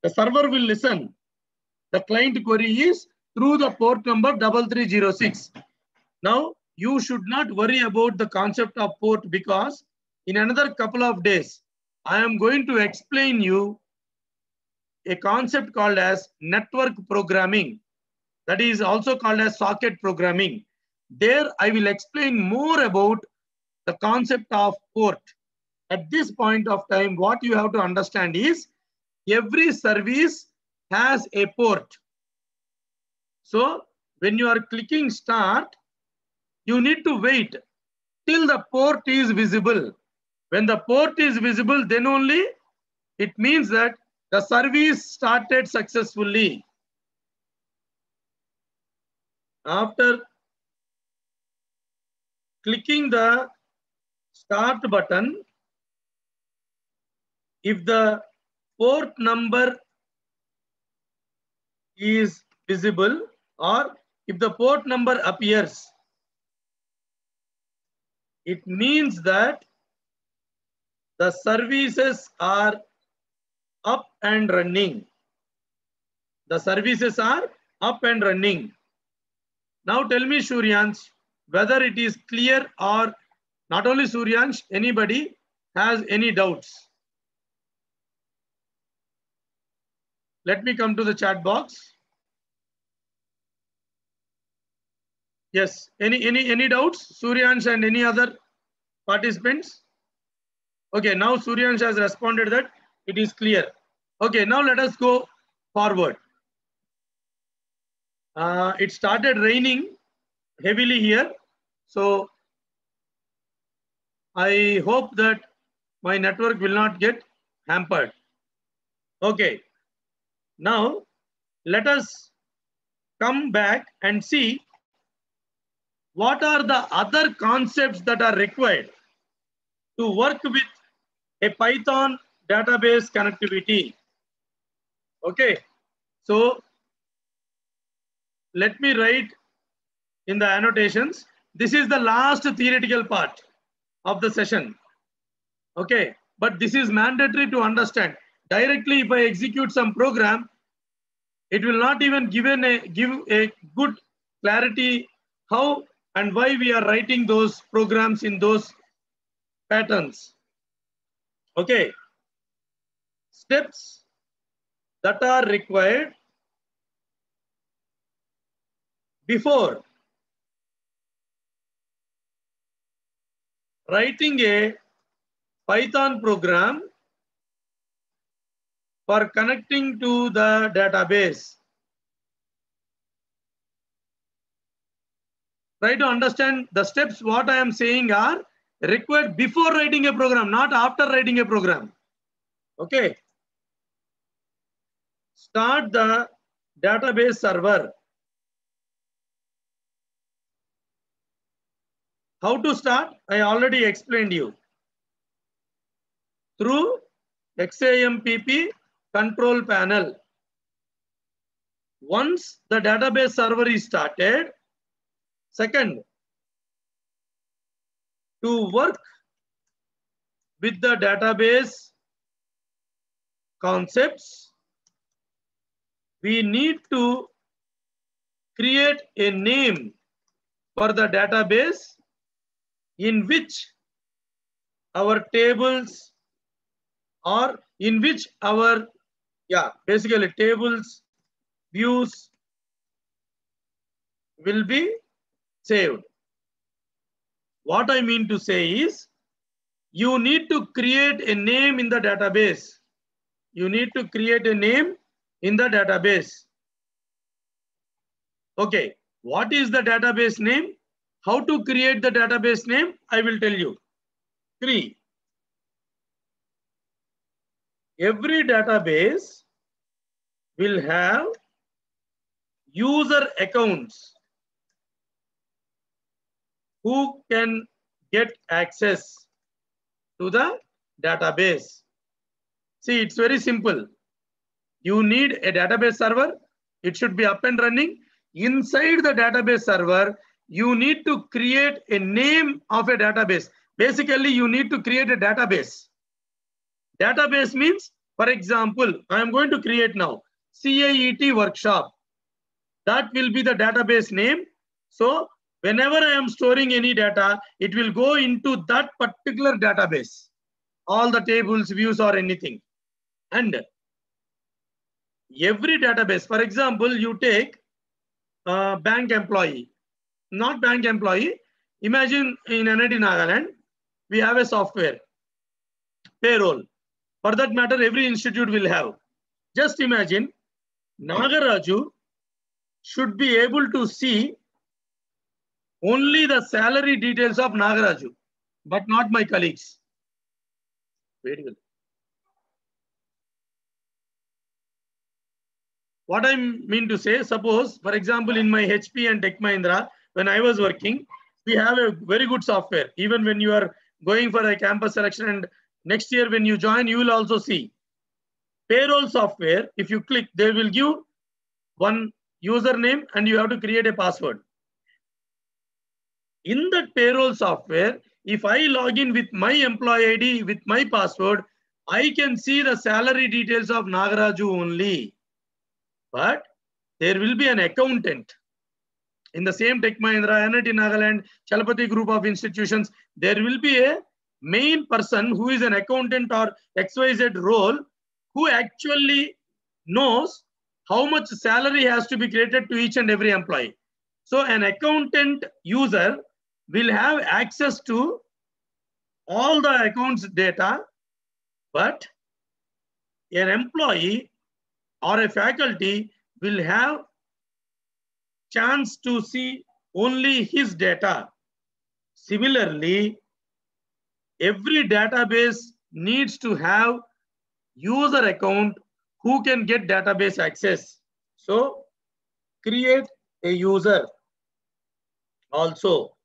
Speaker 1: the server will listen. The client query is through the port number 3306. Now, you should not worry about the concept of port, because in another couple of days, I am going to explain you a concept called as network programming, that is also called as socket programming. There I will explain more about the concept of port. At this point of time, what you have to understand is every service has a port. So when you are clicking start, you need to wait till the port is visible. When the port is visible, then only it means that the service started successfully. After clicking the start button, if the port number is visible or if the port number appears, it means that the services are up and running. The services are up and running. Now tell me, Suryansh, whether it is clear, or not only Suryansh, anybody has any doubts. Let me come to the chat box. Yes, any doubts, Suryansh and any other participants? Okay, now Suryansh has responded that it is clear. Okay, now let us go forward. It started raining heavily here, so I hope that my network will not get hampered. Okay, now let us come back and see what are the other concepts that are required to work with a Python database connectivity. Okay, so let me write in the annotations. This is the last theoretical part of the session. Okay, but this is mandatory to understand. Directly, if I execute some program, it will not even give a good clarity how and why we are writing those programs in those patterns. Okay, steps that are required before writing a Python program for connecting to the database. Try to understand the steps. What I am saying are required before writing a program, not after writing a program. Okay. Start the database server. How to start? I already explained you. Through XAMPP control panel. Once the database server is started, second, to work with the database concepts, we need to create a name for the database in which our tables or in which our, basically tables, views will be saved. What I mean to say is, you need to create a name in the database. You need to create a name in the database. Okay, what is the database name? How to create the database name? I will tell you. 3. Every database will have user accounts who can get access to the database. See, it's very simple. You need a database server. It should be up and running. Inside the database server, you need to create a name of a database. Basically, you need to create a database. Database means, for example, I am going to create now CIET workshop. That will be the database name. So whenever I am storing any data, it will go into that particular database. All the tables, views, or anything. And every database, for example, you take bank employee, not bank employee. Imagine in NIT Nagaland, we have a software, payroll. For that matter, every institute will have. Just imagine, Nagaraju should be able to see only the salary details of Nagaraju, but not my colleagues. Very good. What I mean to say, suppose, for example, in my HP and Tech Mahindra, when I was working, we have a very good software. Even when you are going for a campus selection and next year when you join, you will also see. Payroll software, if you click, they will give one username and you have to create a password. In that payroll software, if I log in with my employee ID, with my password, I can see the salary details of Nagaraju only. But there will be an accountant. In the same Tech Mahindra, NIT Nagaland, Chalapati group of institutions, there will be a main person who is an accountant or XYZ role who actually knows how much salary has to be created to each and every employee. So an accountant user will have access to all the accounts data, but an employee or a faculty will have chance to see only his data. Similarly, every database needs to have user account who can get database access. So create a user also.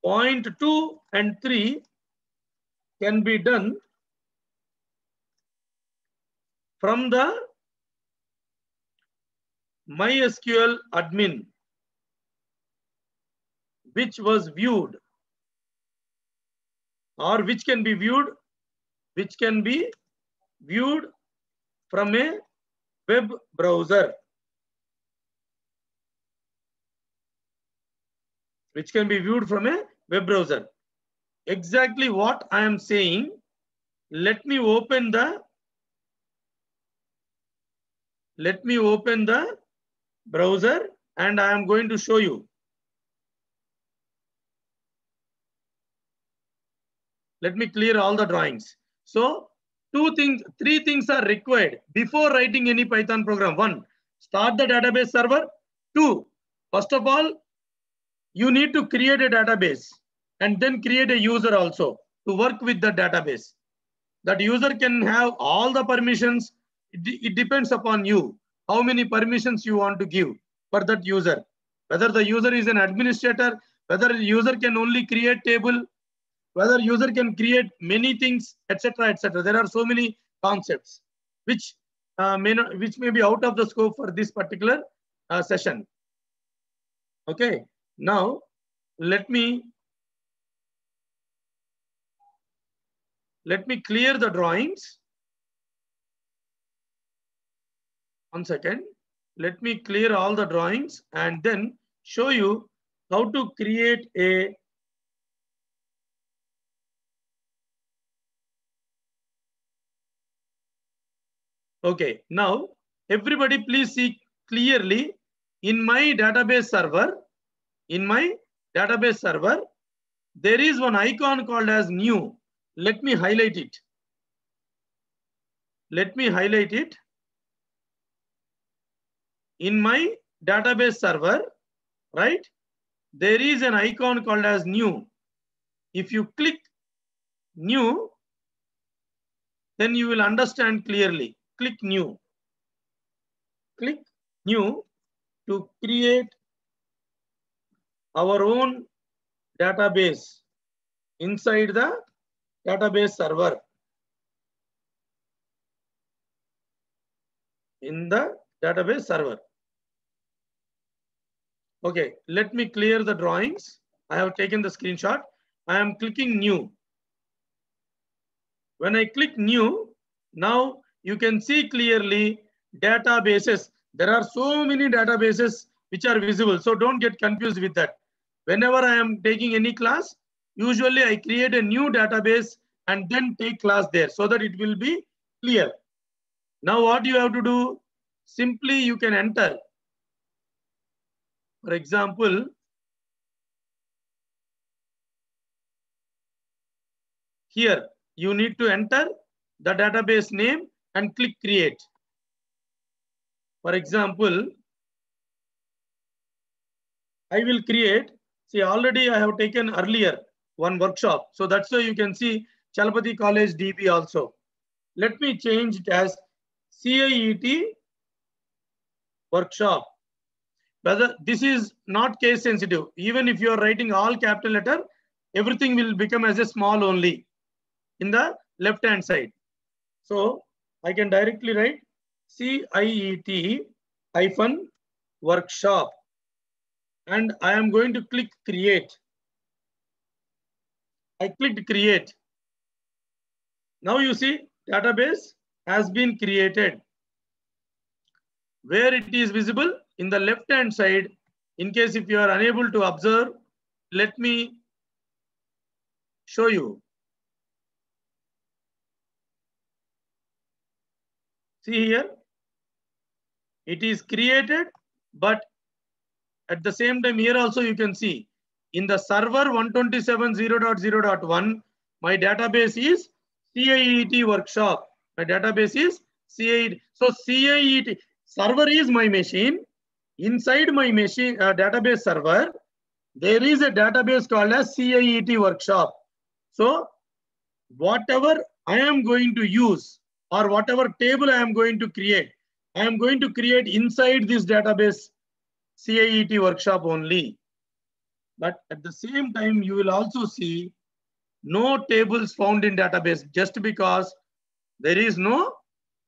Speaker 1: Point 2 and 3 can be done from the MySQL admin, which was viewed or which can be viewed from a web browser. Which can be viewed from a web browser. Exactly what I am saying. Let me open the browser and I am going to show you. Let me clear all the drawings. So three things are required before writing any Python program. 1, start the database server. 2, first of all, you need to create a database and then create a user also to work with the database. That user can have all the permissions. It depends upon you, how many permissions you want to give for that user. Whether the user is an administrator, whether user can only create table, whether user can create many things, etc., etc. There are so many concepts which may be out of the scope for this particular session. Okay, now let me clear the drawings. 1 second. Let me clear all the drawings and then show you how to create a okay. Now everybody please see clearly in my database server. There is one icon called as new. Let me highlight it. In my database server, right? There is an icon called as new. If you click new, then you will understand clearly. Click new. Click new to create our own database inside the database server. in the database server. Okay, let me clear the drawings. I have taken the screenshot. I am clicking new. When I click new, now you can see clearly databases. There are so many databases which are visible. So don't get confused with that. Whenever I am taking any class, usually I create a new database and then take class there so that it will be clear. Now what you have to do, simply you can enter. For example, here you need to enter the database name and click create. For example, I will create, see already I have taken earlier one workshop. So that's why you can see Chalapati College DB also. Let me change it as CIET workshop. Whether this is not case sensitive. Even if you are writing all capital letter, everything will become as a small only in the left hand side. So I can directly write CIET hyphen workshop. And I am going to click create. I clicked create. Now you see database has been created. Where it is visible in the left hand side, in case if you are unable to observe, let me show you. See here, it is created, but at the same time here also you can see in the server 127.0.0.1, my database is CIET workshop. My database is CIET. So CIET server is my machine. Inside my machine database server, there is a database called as CIET workshop. So whatever I am going to use or whatever table I am going to create, I am going to create inside this database CIET workshop only. But at the same time, you will also see no tables found in database just because there is no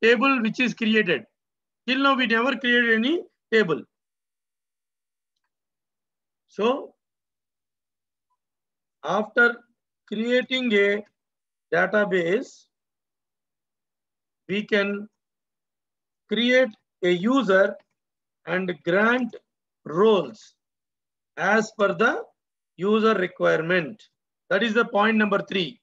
Speaker 1: table which is created. Till now, we never created any table. So after creating a database, we can create a user and grant roles as per the user requirement. That is the point number 3.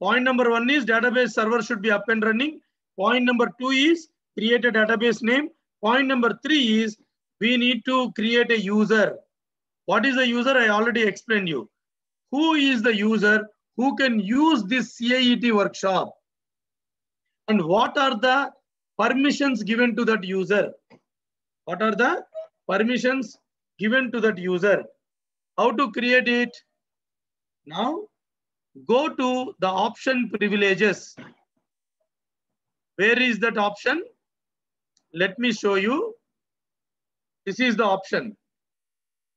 Speaker 1: Point number 1 is database server should be up and running. Point number 2 is create a database name. Point number 3 is we need to create a user. What is the user? I already explained you. Who is the user who can use this CIET workshop? And what are the permissions given to that user? What are the permissions given to that user? How to create it? Now, go to the option privileges. Where is that option? Let me show you. This is the option.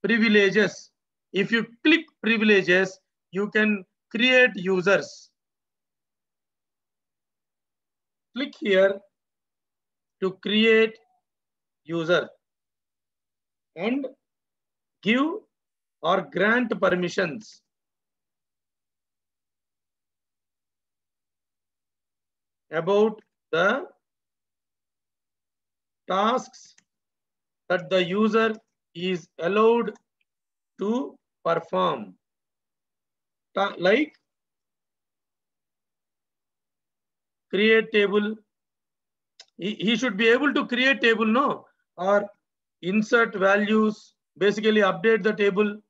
Speaker 1: Privileges. If you click privileges, you can create users. Click here to create user and give or grant permissions. About the tasks that the user is allowed to perform. Like create table. He should be able to create table, no? Or insert values, basically update the table,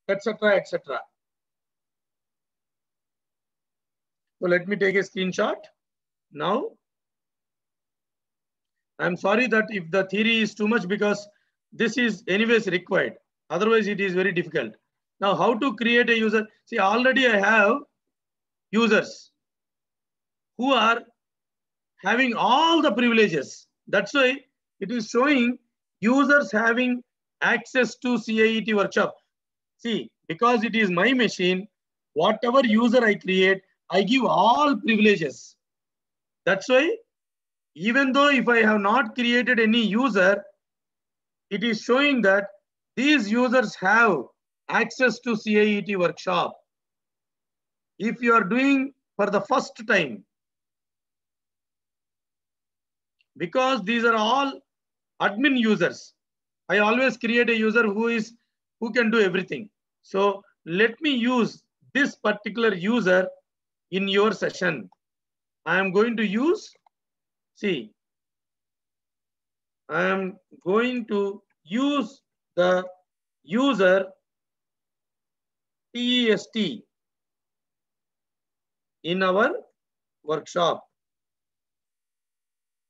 Speaker 1: etc., etc. So let me take a screenshot now. I'm sorry that if the theory is too much because this is anyways required. Otherwise, it is very difficult. Now, how to create a user? See, already I have users who are having all the privileges. That's why it is showing users having access to CIET workshop. See, because it is my machine, whatever user I create, I give all privileges. That's why even though if I have not created any user, it is showing that these users have access to CIET workshop. If you are doing for the first time, because these are all admin users, I always create a user who can do everything. So let me use this particular user in your session. I am going to use, see, I am going to use the user TEST in our workshop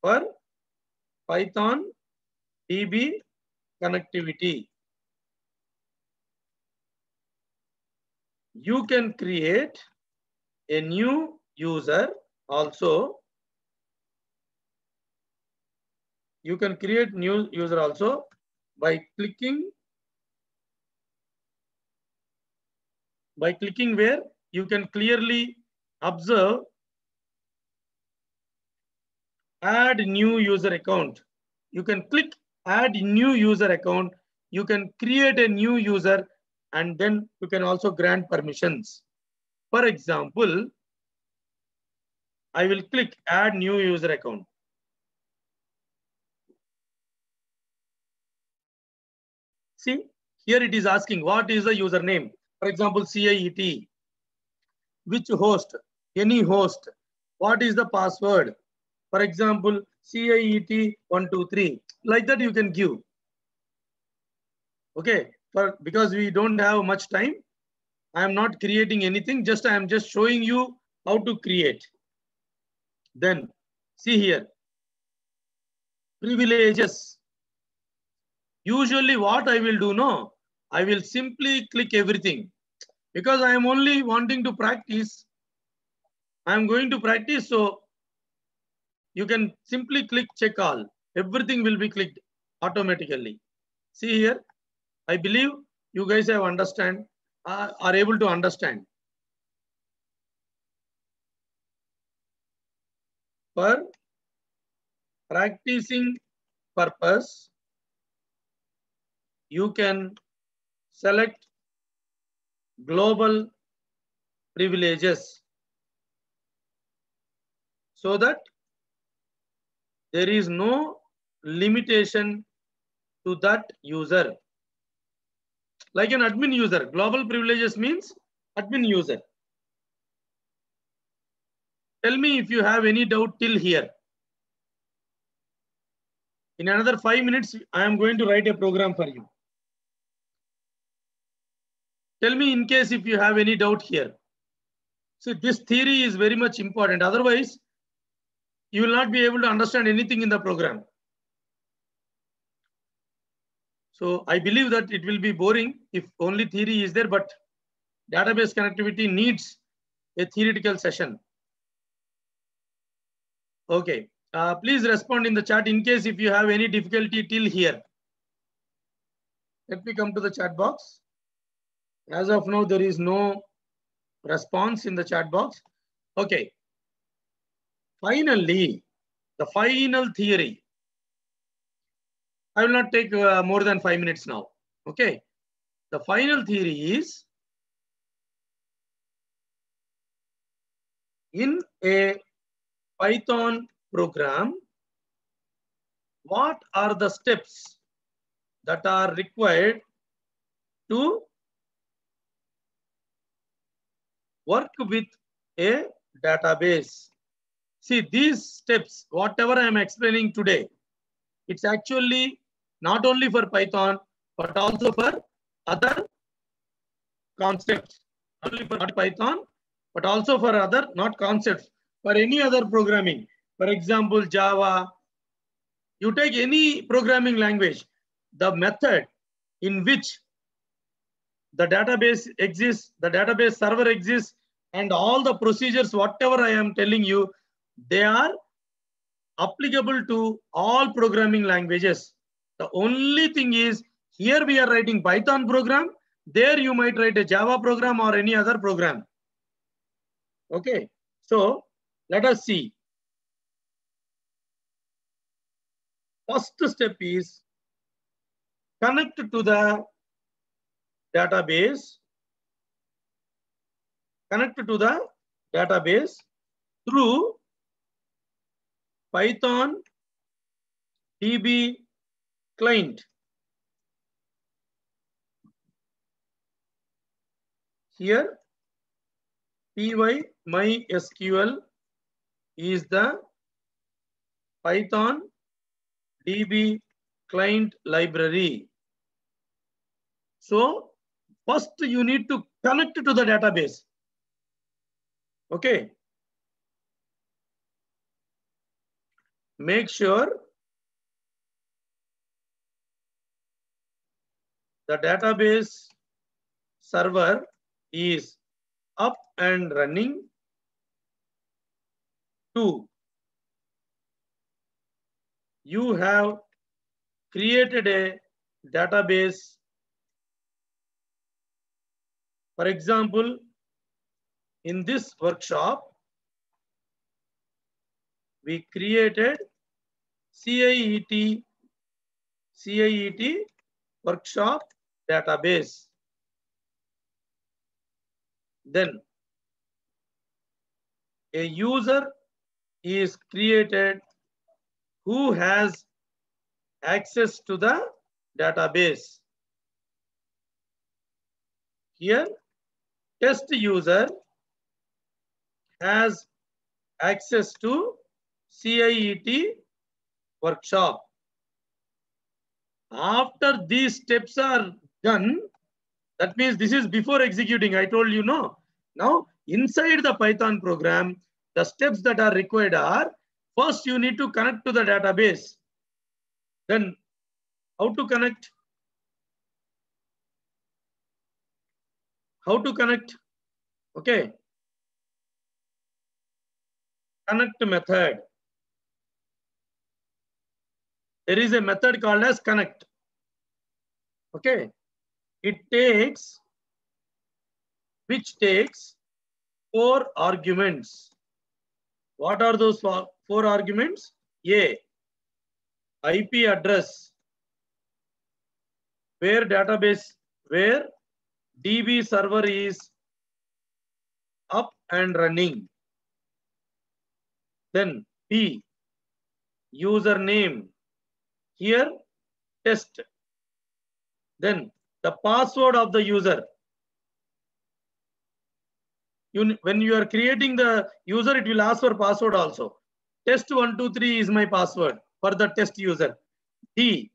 Speaker 1: for Python DB connectivity. You can create a new user also. You can create new user also by clicking where you can clearly observe add new user account. You can click add new user account. You can create a new user and then you can also grant permissions. For example, I will click add new user account. See, here it is asking what is the username. For example, CIET, which host, any host, what is the password? For example, CIET 123, like that you can give. Okay, because we don't have much time, I am not creating anything, I am just showing you how to create. Then see here, privileges. Usually what I will do, no, I will simply click everything because I am only wanting to practice. I am going to practice, so you can simply click check all. Everything will be clicked automatically. See here, I believe you guys have are able to understand. For practicing purpose, you can select global privileges so that there is no limitation to that user. Like an admin user, global privileges means admin user. Tell me if you have any doubt till here. In another 5 minutes, I am going to write a program for you. Tell me in case if you have any doubt here. So this theory is very much important. Otherwise, you will not be able to understand anything in the program. So I believe that it will be boring if only theory is there, but database connectivity needs a theoretical session. Okay, please respond in the chat in case if you have any difficulty till here. Let me come to the chat box. As of now, there is no response in the chat box. Okay. Finally, the final theory. I will not take more than 5 minutes now. Okay. The final theory is in a Python program, what are the steps that are required to work with a database? See, these steps, whatever I am explaining today, it's actually not only for Python, but also for other concepts. Not only for not Python, but also for other, not concepts, for any other programming. For example, Java. You take any programming language, the method in which the database exists, the database server exists, and all the procedures, whatever I am telling you, they are applicable to all programming languages. The only thing is, here we are writing Python program, there you might write a Java program or any other program. Okay, so let us see. First step is connect to the database. Connect to the database through Python DB client. Here, PyMySQL is the Python DB client library. So first you need to connect to the database. Okay. Make sure the database server is up and running. 2, you have created a database. For example, in this workshop, we created CIET workshop database. Then a user is created who has access to the database. Here, test user has access to CIET workshop. After these steps are done, that means this is before executing. I told you no. Now, inside the Python program, the steps that are required are, first you need to connect to the database. Then how to connect? How to connect? Okay. Connect method. There is a method called as connect. Okay. Which takes 4 arguments. What are those 4 arguments? A, IP address, where DB server is up and running. Then B, username, here test. Then the password of the user. When you are creating the user, it will ask for password also. Test123 is my password for the test user. D,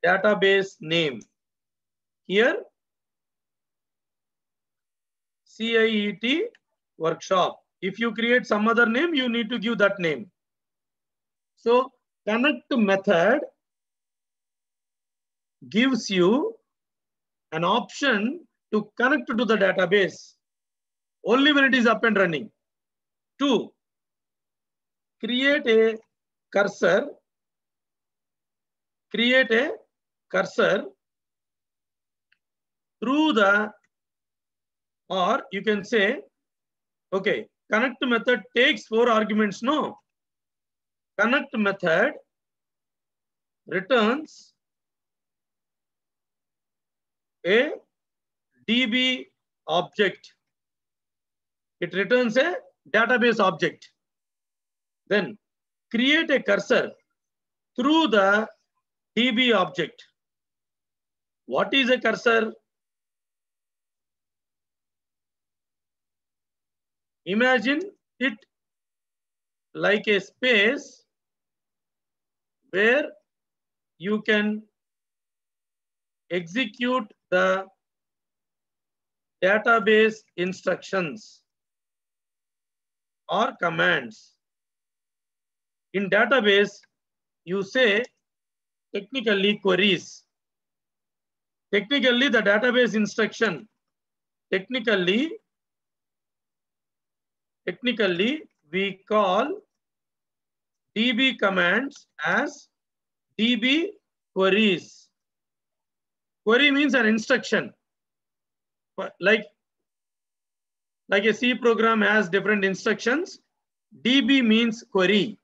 Speaker 1: database name. Here, CIET workshop. If you create some other name, you need to give that name. So connect method gives you an option to connect to the database only when it is up and running. 2, create a cursor. Create a cursor through the, or you can say, okay, connect method takes 4 arguments, no? Connect method returns a DB object. It returns a database object. Then create a cursor through the DB object. What is a cursor? Imagine it like a space where you can execute the database instructions or commands. In database, you say technically queries. Technically, the database instruction, technically we call DB commands as DB queries. Query means an instruction. Like a C program has different instructions. DB means query.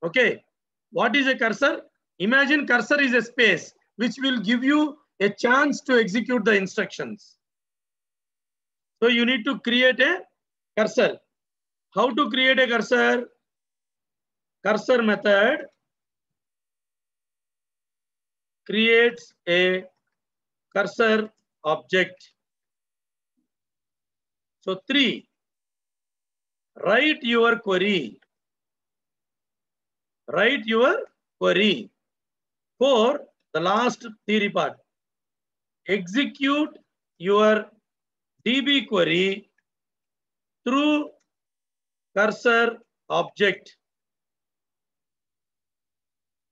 Speaker 1: Okay. What is a cursor? Imagine cursor is a space which will give you a chance to execute the instructions. So you need to create a cursor. How to create a cursor? Cursor method creates a cursor object. So 3, write your query. Write your query. 4, the last theory part. Execute your DB query through cursor object.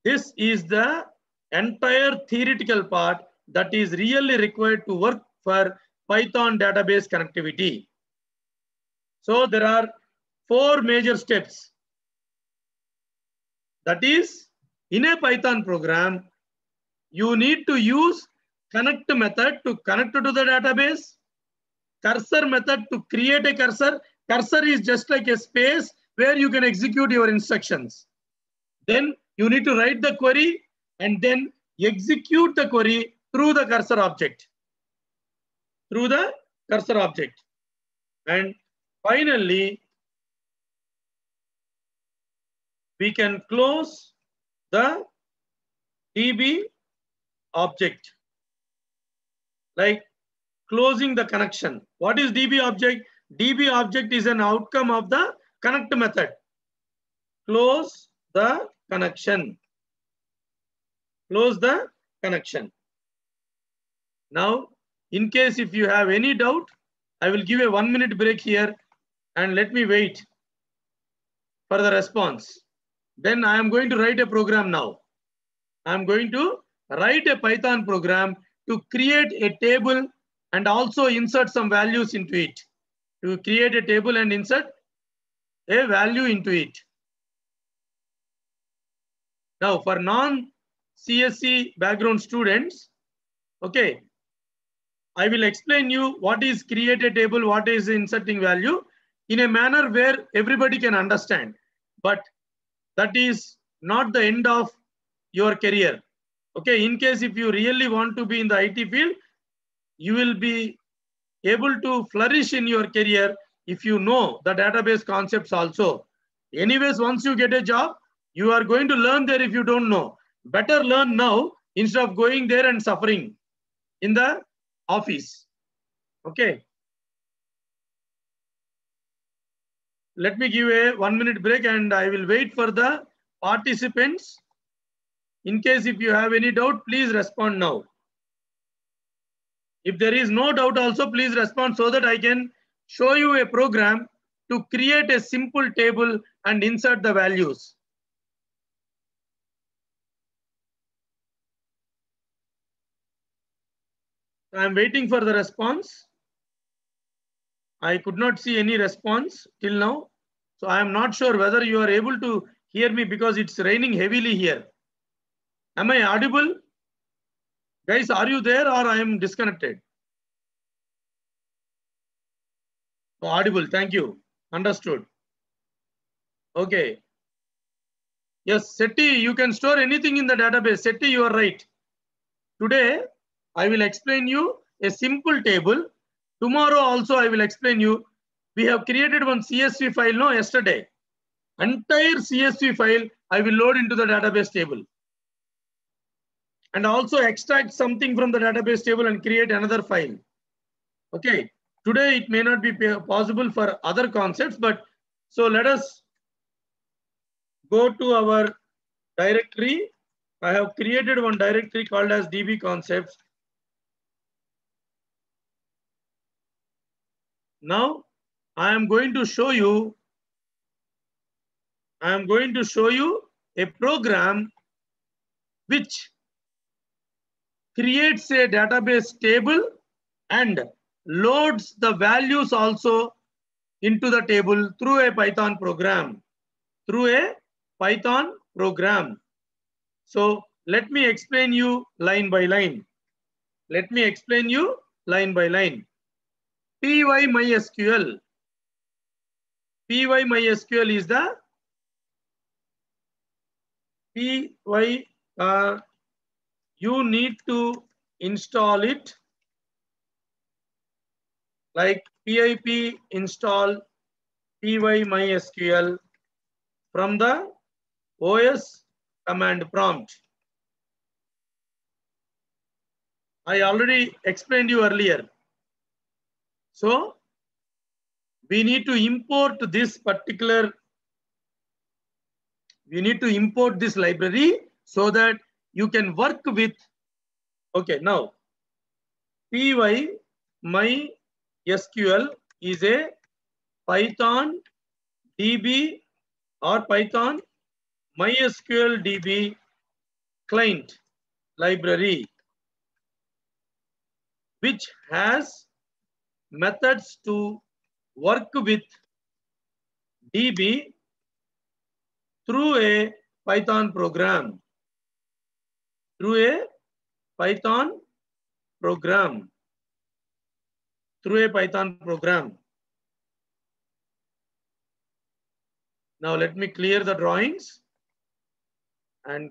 Speaker 1: This is the entire theoretical part that is really required to work for Python database connectivity. So there are 4 major steps. That is, in a Python program, you need to use connect method to connect to the database, cursor method to create a cursor. Cursor is just like a space where you can execute your instructions. Then you need to write the query and then execute the query through the cursor object. Through the cursor object. And finally, we can close the DB object, like closing the connection. What is DB object? DB object is an outcome of the connect method. Close the connection. Close the connection. Now, in case if you have any doubt, I will give a 1-minute break here and let me wait for the response. Then I am going to write a program now. I am going to write a Python program to create a table and also insert some values into it. To create a table and insert a value into it. Now for non-CSE background students, okay, I will explain you what is create a table, what is inserting value in a manner where everybody can understand. But that is not the end of your career. Okay, in case if you really want to be in the IT field, you will be able to flourish in your career if you know the database concepts also. Anyways, once you get a job, you are going to learn there if you don't know. Better learn now instead of going there and suffering in the office. Okay. Let me give a 1-minute break and I will wait for the participants. In case if you have any doubt, please respond now. If there is no doubt also, please respond so that I can show you a program to create a simple table and insert the values. I am waiting for the response. I could not see any response till now. So I am not sure whether you are able to hear me because it's raining heavily here. Am I audible? Guys, are you there or I am disconnected? Oh, audible, thank you. Understood. Okay. Yes, SETI, you can store anything in the database. SETI, you are right. Today, I will explain you a simple table. Tomorrow also I will explain you. We have created one CSV file no yesterday. Entire CSV file I will load into the database table. And also extract something from the database table and create another file. Okay. Today it may not be possible for other concepts, but so let us go to our directory. I have created one directory called as DB concepts. Now I am going to show you a program which creates a database table and loads the values also into the table through a Python program. So let me explain you line by line. PyMySQL. PyMySQL is the you need to install it like pip install py-mysql from the OS command prompt. I already explained you earlier. So we need to import this particular, we need to import this library so that you can work with, okay, now py-mysql is a Python DB or Python MySQL DB client library, which has methods to work with DB through a Python program. Through a Python program. Through a Python program. Now let me clear the drawings. And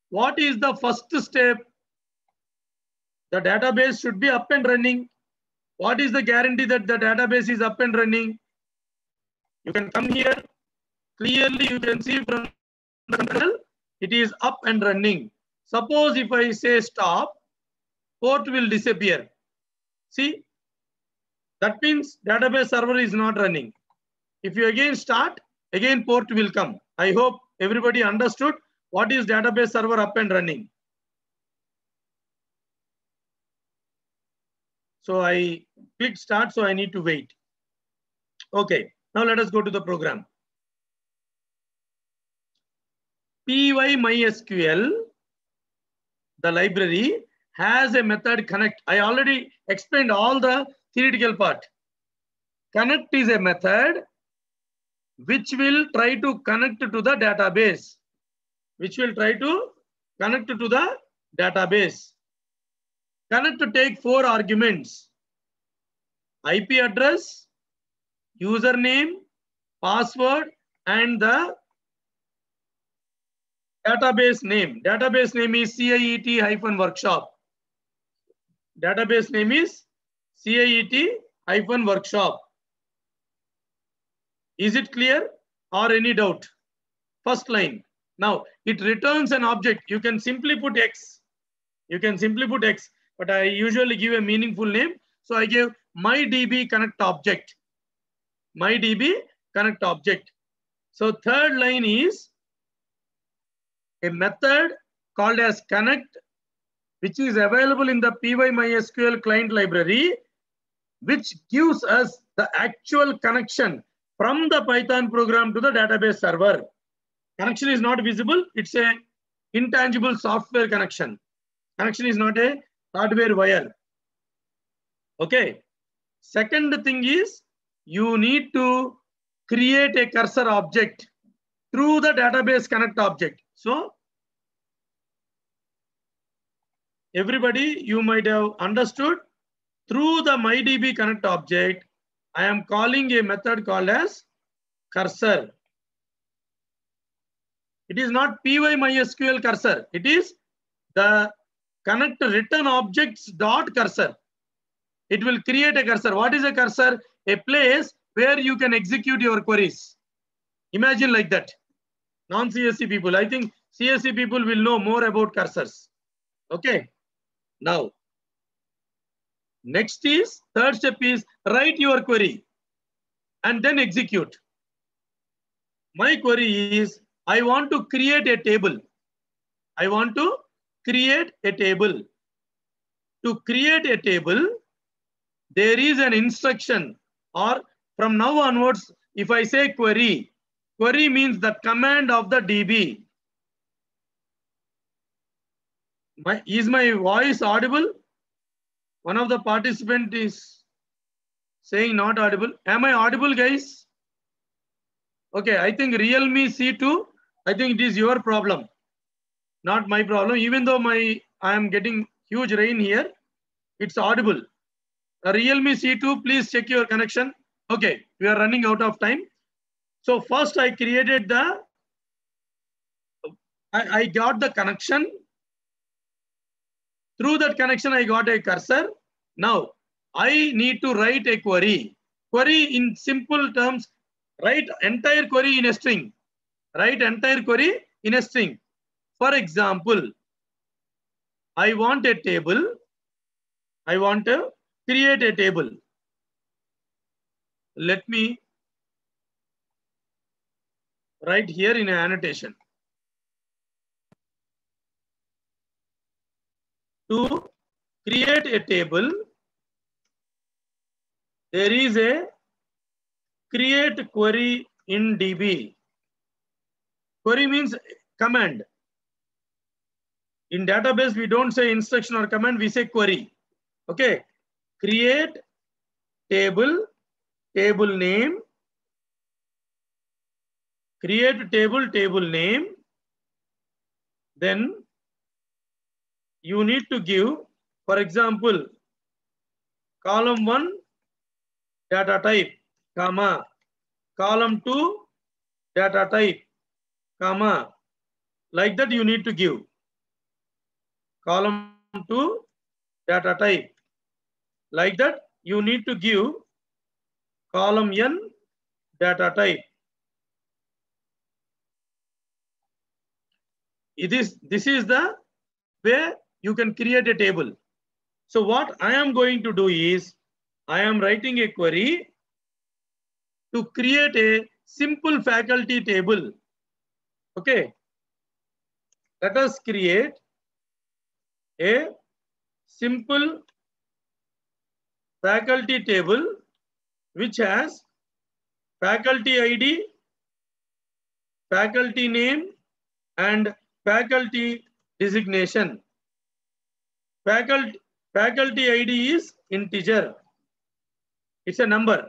Speaker 1: what is the first step? The database should be up and running. What is the guarantee that the database is up and running? You can come here. Clearly, you can see from the panel, it is up and running. Suppose if I say stop, port will disappear. See, that means database server is not running. If you again start, again port will come. I hope everybody understood what is database server up and running. So I click start, so I need to wait. Okay, now let us go to the program. py-mysql, the library, has a method connect. I already explained all the theoretical part. Connect is a method which will try to connect to the database. Which will try to connect to the database. Connect to take 4 arguments: IP address, username, password, and the database name. Database name is CIET-workshop. Database name is CIET-workshop. Is it clear or any doubt? First line. Now it returns an object. You can simply put X. You can simply put X, but I usually give a meaningful name. So I give MyDB connect object. MyDB connect object. So third line is a method called as connect, which is available in the py-mysql client library, which gives us the actual connection from the Python program to the database server. Connection is not visible. It's a intangible software connection. Connection is not a hardware wire. Okay. Second thing is you need to create a cursor object through the database connect object. So everybody, you might have understood, through the MyDB connect object, I am calling a method called as cursor. It is not py-mysql cursor. It is the connect return objects dot cursor. It will create a cursor. What is a cursor? A place where you can execute your queries. Imagine like that. Non-CSC people, I think CSC people will know more about cursors. Okay. Now, next is, third step is write your query and then execute. My query is, I want to create a table. I want to create a table. To create a table, there is an instruction, or from now onwards, if I say query, query means the command of the DB. Is my voice audible? One of the participants is saying not audible. Am I audible, guys? Okay, I think Realme C2, I think it is your problem, not my problem. Even though I am getting huge rain here, it's audible. Realme C2, please check your connection. Okay, we are running out of time. So first I created the I got the connection. Through that connection, I got a cursor. Now, I need to write a query. Query in simple terms, write entire query in a string. Write entire query in a string. For example, I want a table. I want to create a table. Let me write here in an annotation. To create a table, there is a create query in DB. Query means command. In database, we don't say instruction or command, we say query. Okay. Create table, table name. Create table, table name. Then you need to give, for example, column 1 data type, comma, column 2 data type, comma, like that you need to give. Column 2 data type. Like that you need to give column n data type. This is the way you can create a table. So what I am going to do is, I am writing a query to create a simple faculty table. Okay. Let us create a simple faculty table which has faculty ID, faculty name, and faculty designation. Faculty ID is integer. It's a number.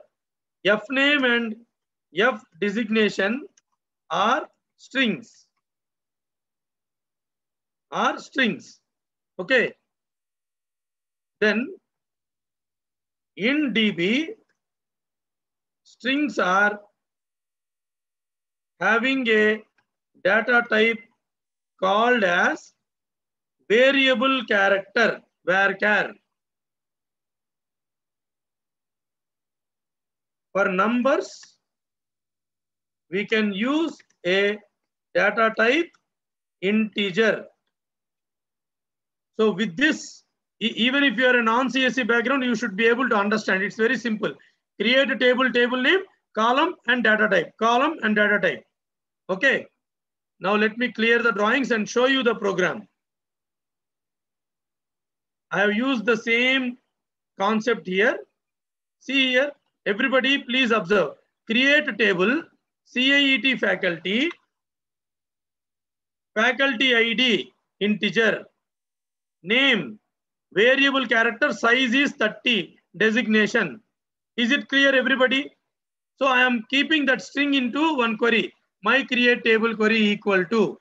Speaker 1: F name and F designation are strings. Okay. Then in DB, strings are having a data type called as variable character, varchar. For numbers, we can use a data type integer. So with this, even if you are a non-CSE background, you should be able to understand. It's very simple. Create a table, table name, column and data type, column and data type. Okay. Now let me clear the drawings and show you the program. I have used the same concept here. See here, everybody please observe. Create a table, CIET faculty, faculty ID, integer, name, variable character, size is 30, designation. Is it clear, everybody? So I am keeping that string into one query. My create table query equal to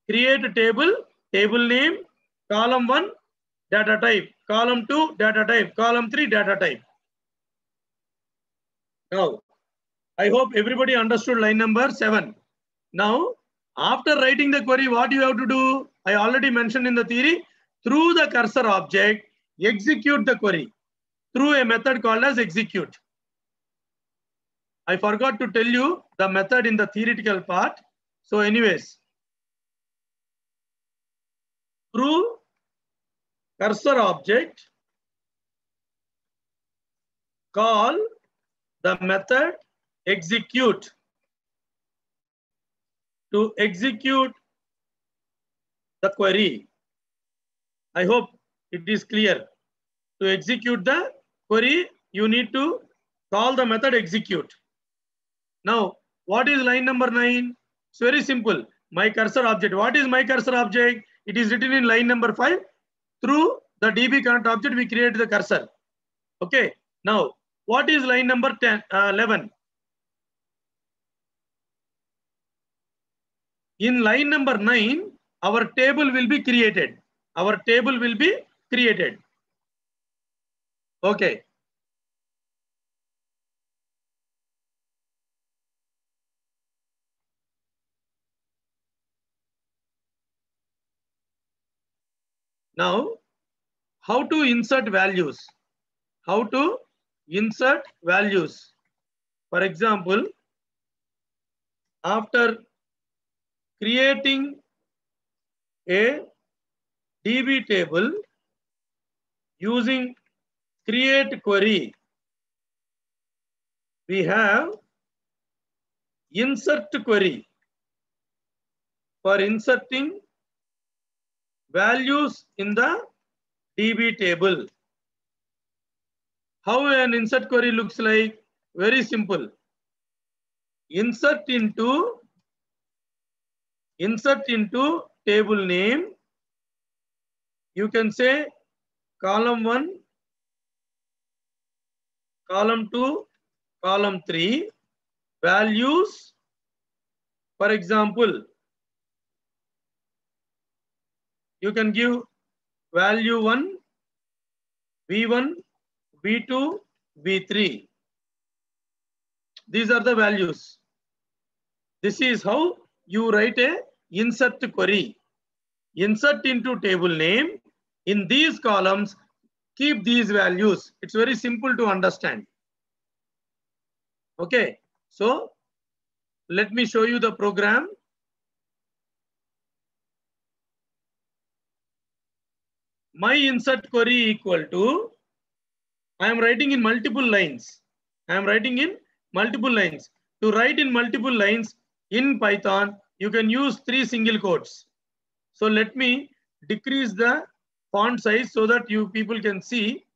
Speaker 1: create a table, table name, column 1, data type, column 2, data type, column 3, data type. Now, I hope everybody understood line number 7. Now, after writing the query, what you have to do? I already mentioned in the theory, through the cursor object, execute the query through a method called as execute. I forgot to tell you the method in the theoretical part. So anyways, through cursor object, call the method execute. To execute the query. I hope it is clear. To execute the query, you need to call the method execute. Now, what is line number 9? It's very simple. My cursor object. What is my cursor object? It is written in line number 5. Through the DB connect object, we create the cursor. Okay. Now, what is line number 11? In line number 9, our table will be created. Our table will be created. Okay. Now, how to insert values? How to insert values? For example, after creating a DB table using create query, we have insert query for inserting values in the DB table. How an insert query looks like? Very simple. Insert into table name. You can say column 1, column 2, column 3, values. For example, you can give value 1, V1, V2, V3. These are the values. This is how you write a insert query. Insert into table name. In these columns, keep these values. It's very simple to understand. Okay, so let me show you the program. My insert query equal to, I am writing in multiple lines. To write in multiple lines in Python, you can use 3 single quotes. So let me decrease the font size so that you people can see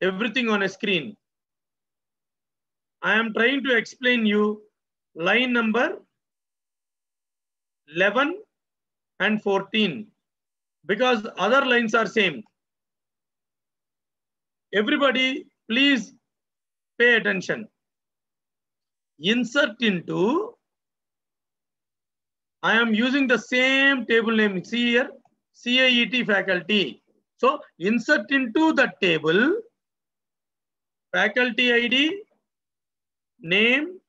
Speaker 1: everything on a screen. I am trying to explain you line number 11 and 14 because other lines are same. Everybody please pay attention. Insert into, I am using the same table name. See here, CAET faculty. So insert into the table, faculty ID, name,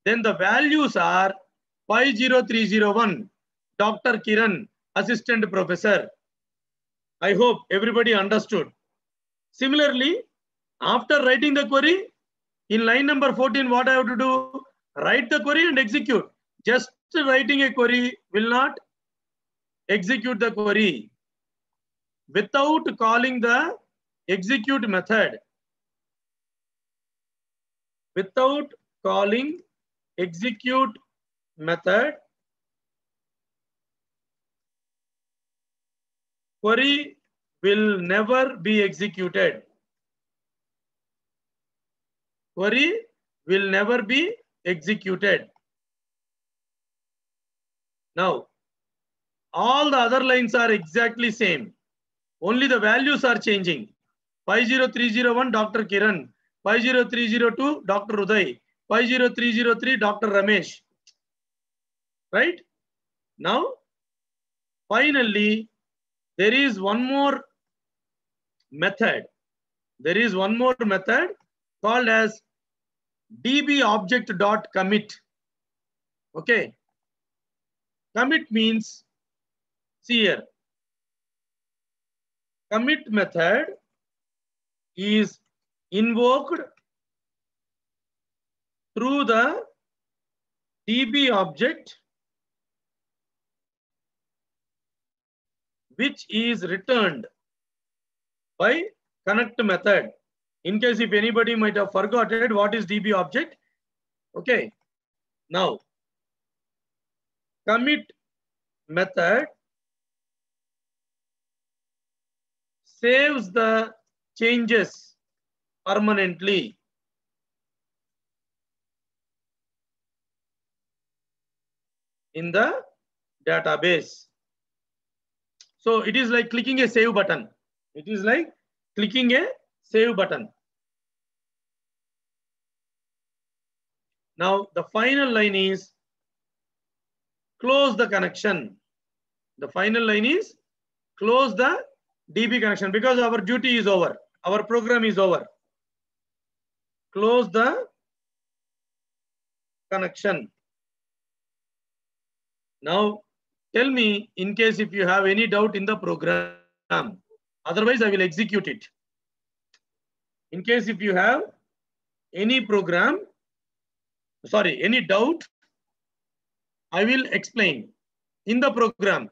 Speaker 1: then the values are 50301, Dr. Kiran, assistant professor. I hope everybody understood. Similarly, after writing the query, in line number 14, what I have to do? Write the query and execute. Just writing a query will not execute the query. Without calling the execute method. Without calling execute method, query will never be executed. Query will never be executed. Now, all the other lines are exactly same. Only the values are changing. 50301 Dr. Kiran, 50302 Dr. Uday, 50303 Dr. Ramesh. Right? Now, finally, there is one more method. There is one more method called as dbObject.commit. Okay. Commit means, see here, commit method is invoked through the DB object which is returned by connect method. In case if anybody might have forgotten what is DB object. Okay. Now, commit method saves the changes permanently. In the database. So it is like clicking a save button. It is like clicking a save button. Now the final line is close the connection. The final line is close the DB connection because our duty is over. Our program is over. Close the connection. Now tell me in case if you have any doubt in the program. Otherwise, I will execute it. In case if you have any any doubt, I will explain in the program.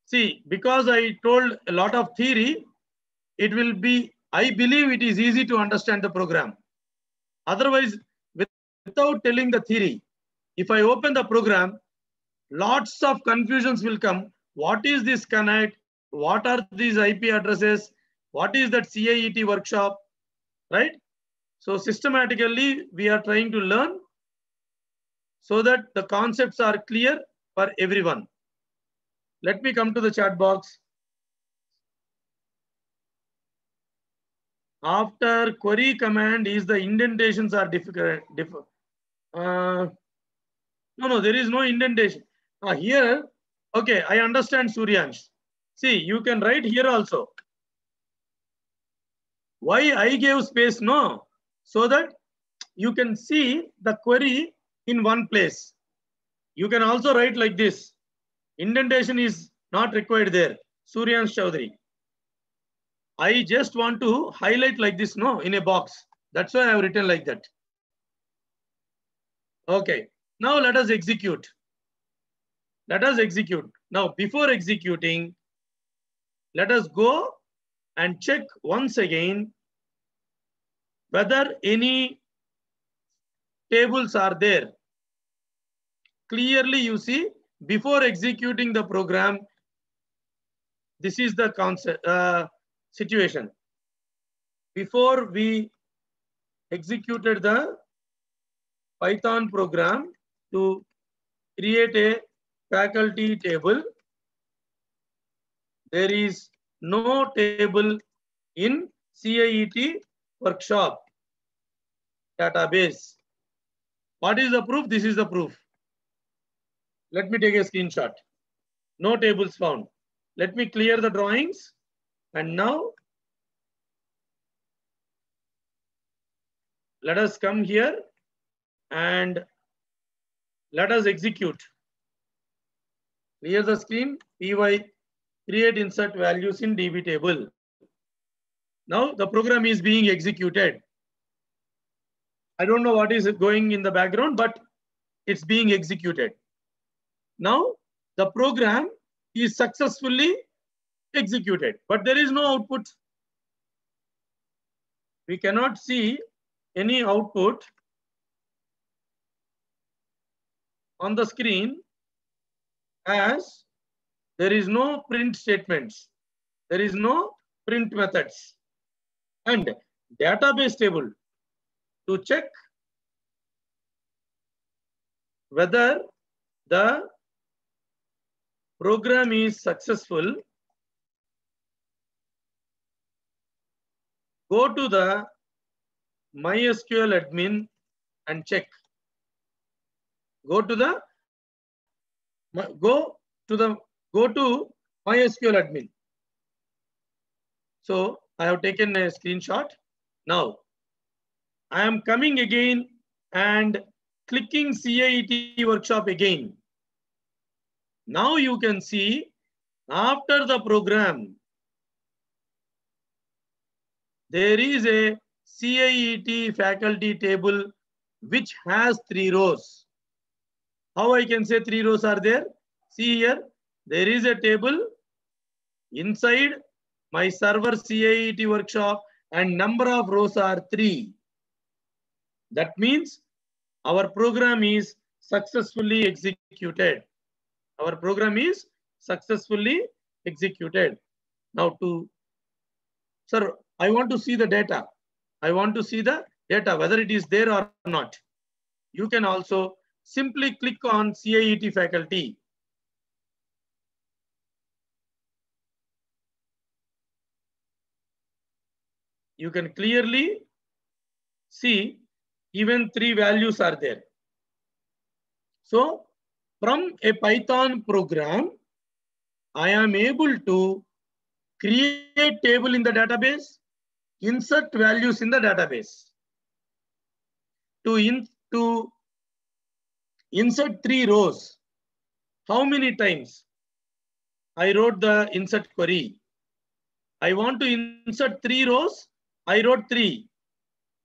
Speaker 1: See, because I told a lot of theory, it will be, I believe it is easy to understand the program. Otherwise, without telling the theory, if I open the program, lots of confusions will come. What is this connect? What are these IP addresses? What is that CIET workshop? Right? So systematically, we are trying to learn so that the concepts are clear for everyone. Let me come to the chat box. After query command is the indentations are difficult. No, there is no indentation. Here, okay, I understand Suryansh. See, you can write here also. Why I gave space? No, so that you can see the query in one place. You can also write like this. Indentation is not required there. Suryansh Chaudhary. I just want to highlight like this, no, in a box. That's why I have written like that. Okay, now let us execute. Let us execute. Now, before executing, let us go and check once again whether any tables are there. Clearly, you see, before executing the program, this is the concept situation. Before we executed the Python program to create a faculty table, there is no table in CIET workshop database. What is the proof? This is the proof. Let me take a screenshot. No tables found. Let me clear the drawings. And now let us come here and let us execute. Clear the screen. Py create insert values in DB table. Now the program is being executed. I don't know what is going in the background, but it's being executed. Now the program is successfully executed, but there is no output. We cannot see any output on the screen as there is no print statements. There is no print methods. And database table to check whether the program is successful, go to the MySQL admin and check. Go to MySQL admin. So I have taken a screenshot. Now I am coming again and clicking CIET workshop again. Now you can see after the program, there is a CIET faculty table which has 3 rows. How I can say 3 rows are there? See here, there is a table inside my server CIET workshop and number of rows are 3. That means our program is successfully executed. Our program is successfully executed. Now sir, I want to see the data. I want to see the data, whether it is there or not. You can also simply click on CIET faculty. You can clearly see even 3 values are there. So from a Python program, I am able to create table in the database, insert values in the database. To insert 3 rows, how many times I wrote the insert query. I want to insert 3 rows, I wrote 3.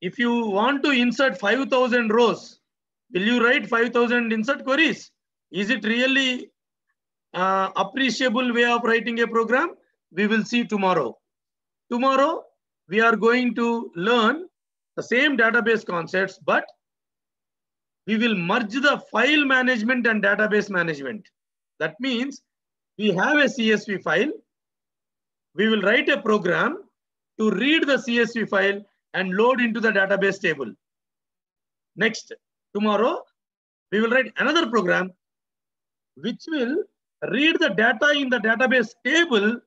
Speaker 1: If you want to insert 5,000 rows, will you write 5,000 insert queries? Is it really appreciable way of writing a program? We will see tomorrow. Tomorrow, we are going to learn the same database concepts, but we will merge the file management and database management. That means we have a CSV file. We will write a program to read the CSV file and load into the database table. Next, tomorrow, we will write another program which will read the data in the database table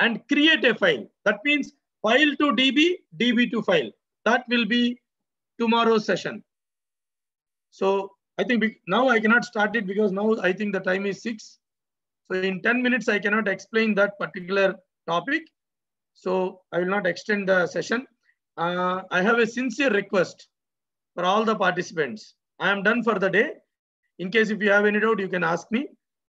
Speaker 1: and create a file. That means file to DB, DB to file. That will be tomorrow's session. So I think now I cannot start it because now I think the time is 6. So in 10 minutes, I cannot explain that particular topic. So I will not extend the session. I have a sincere request for all the participants. I am done for the day. In case if you have any doubt, you can ask me.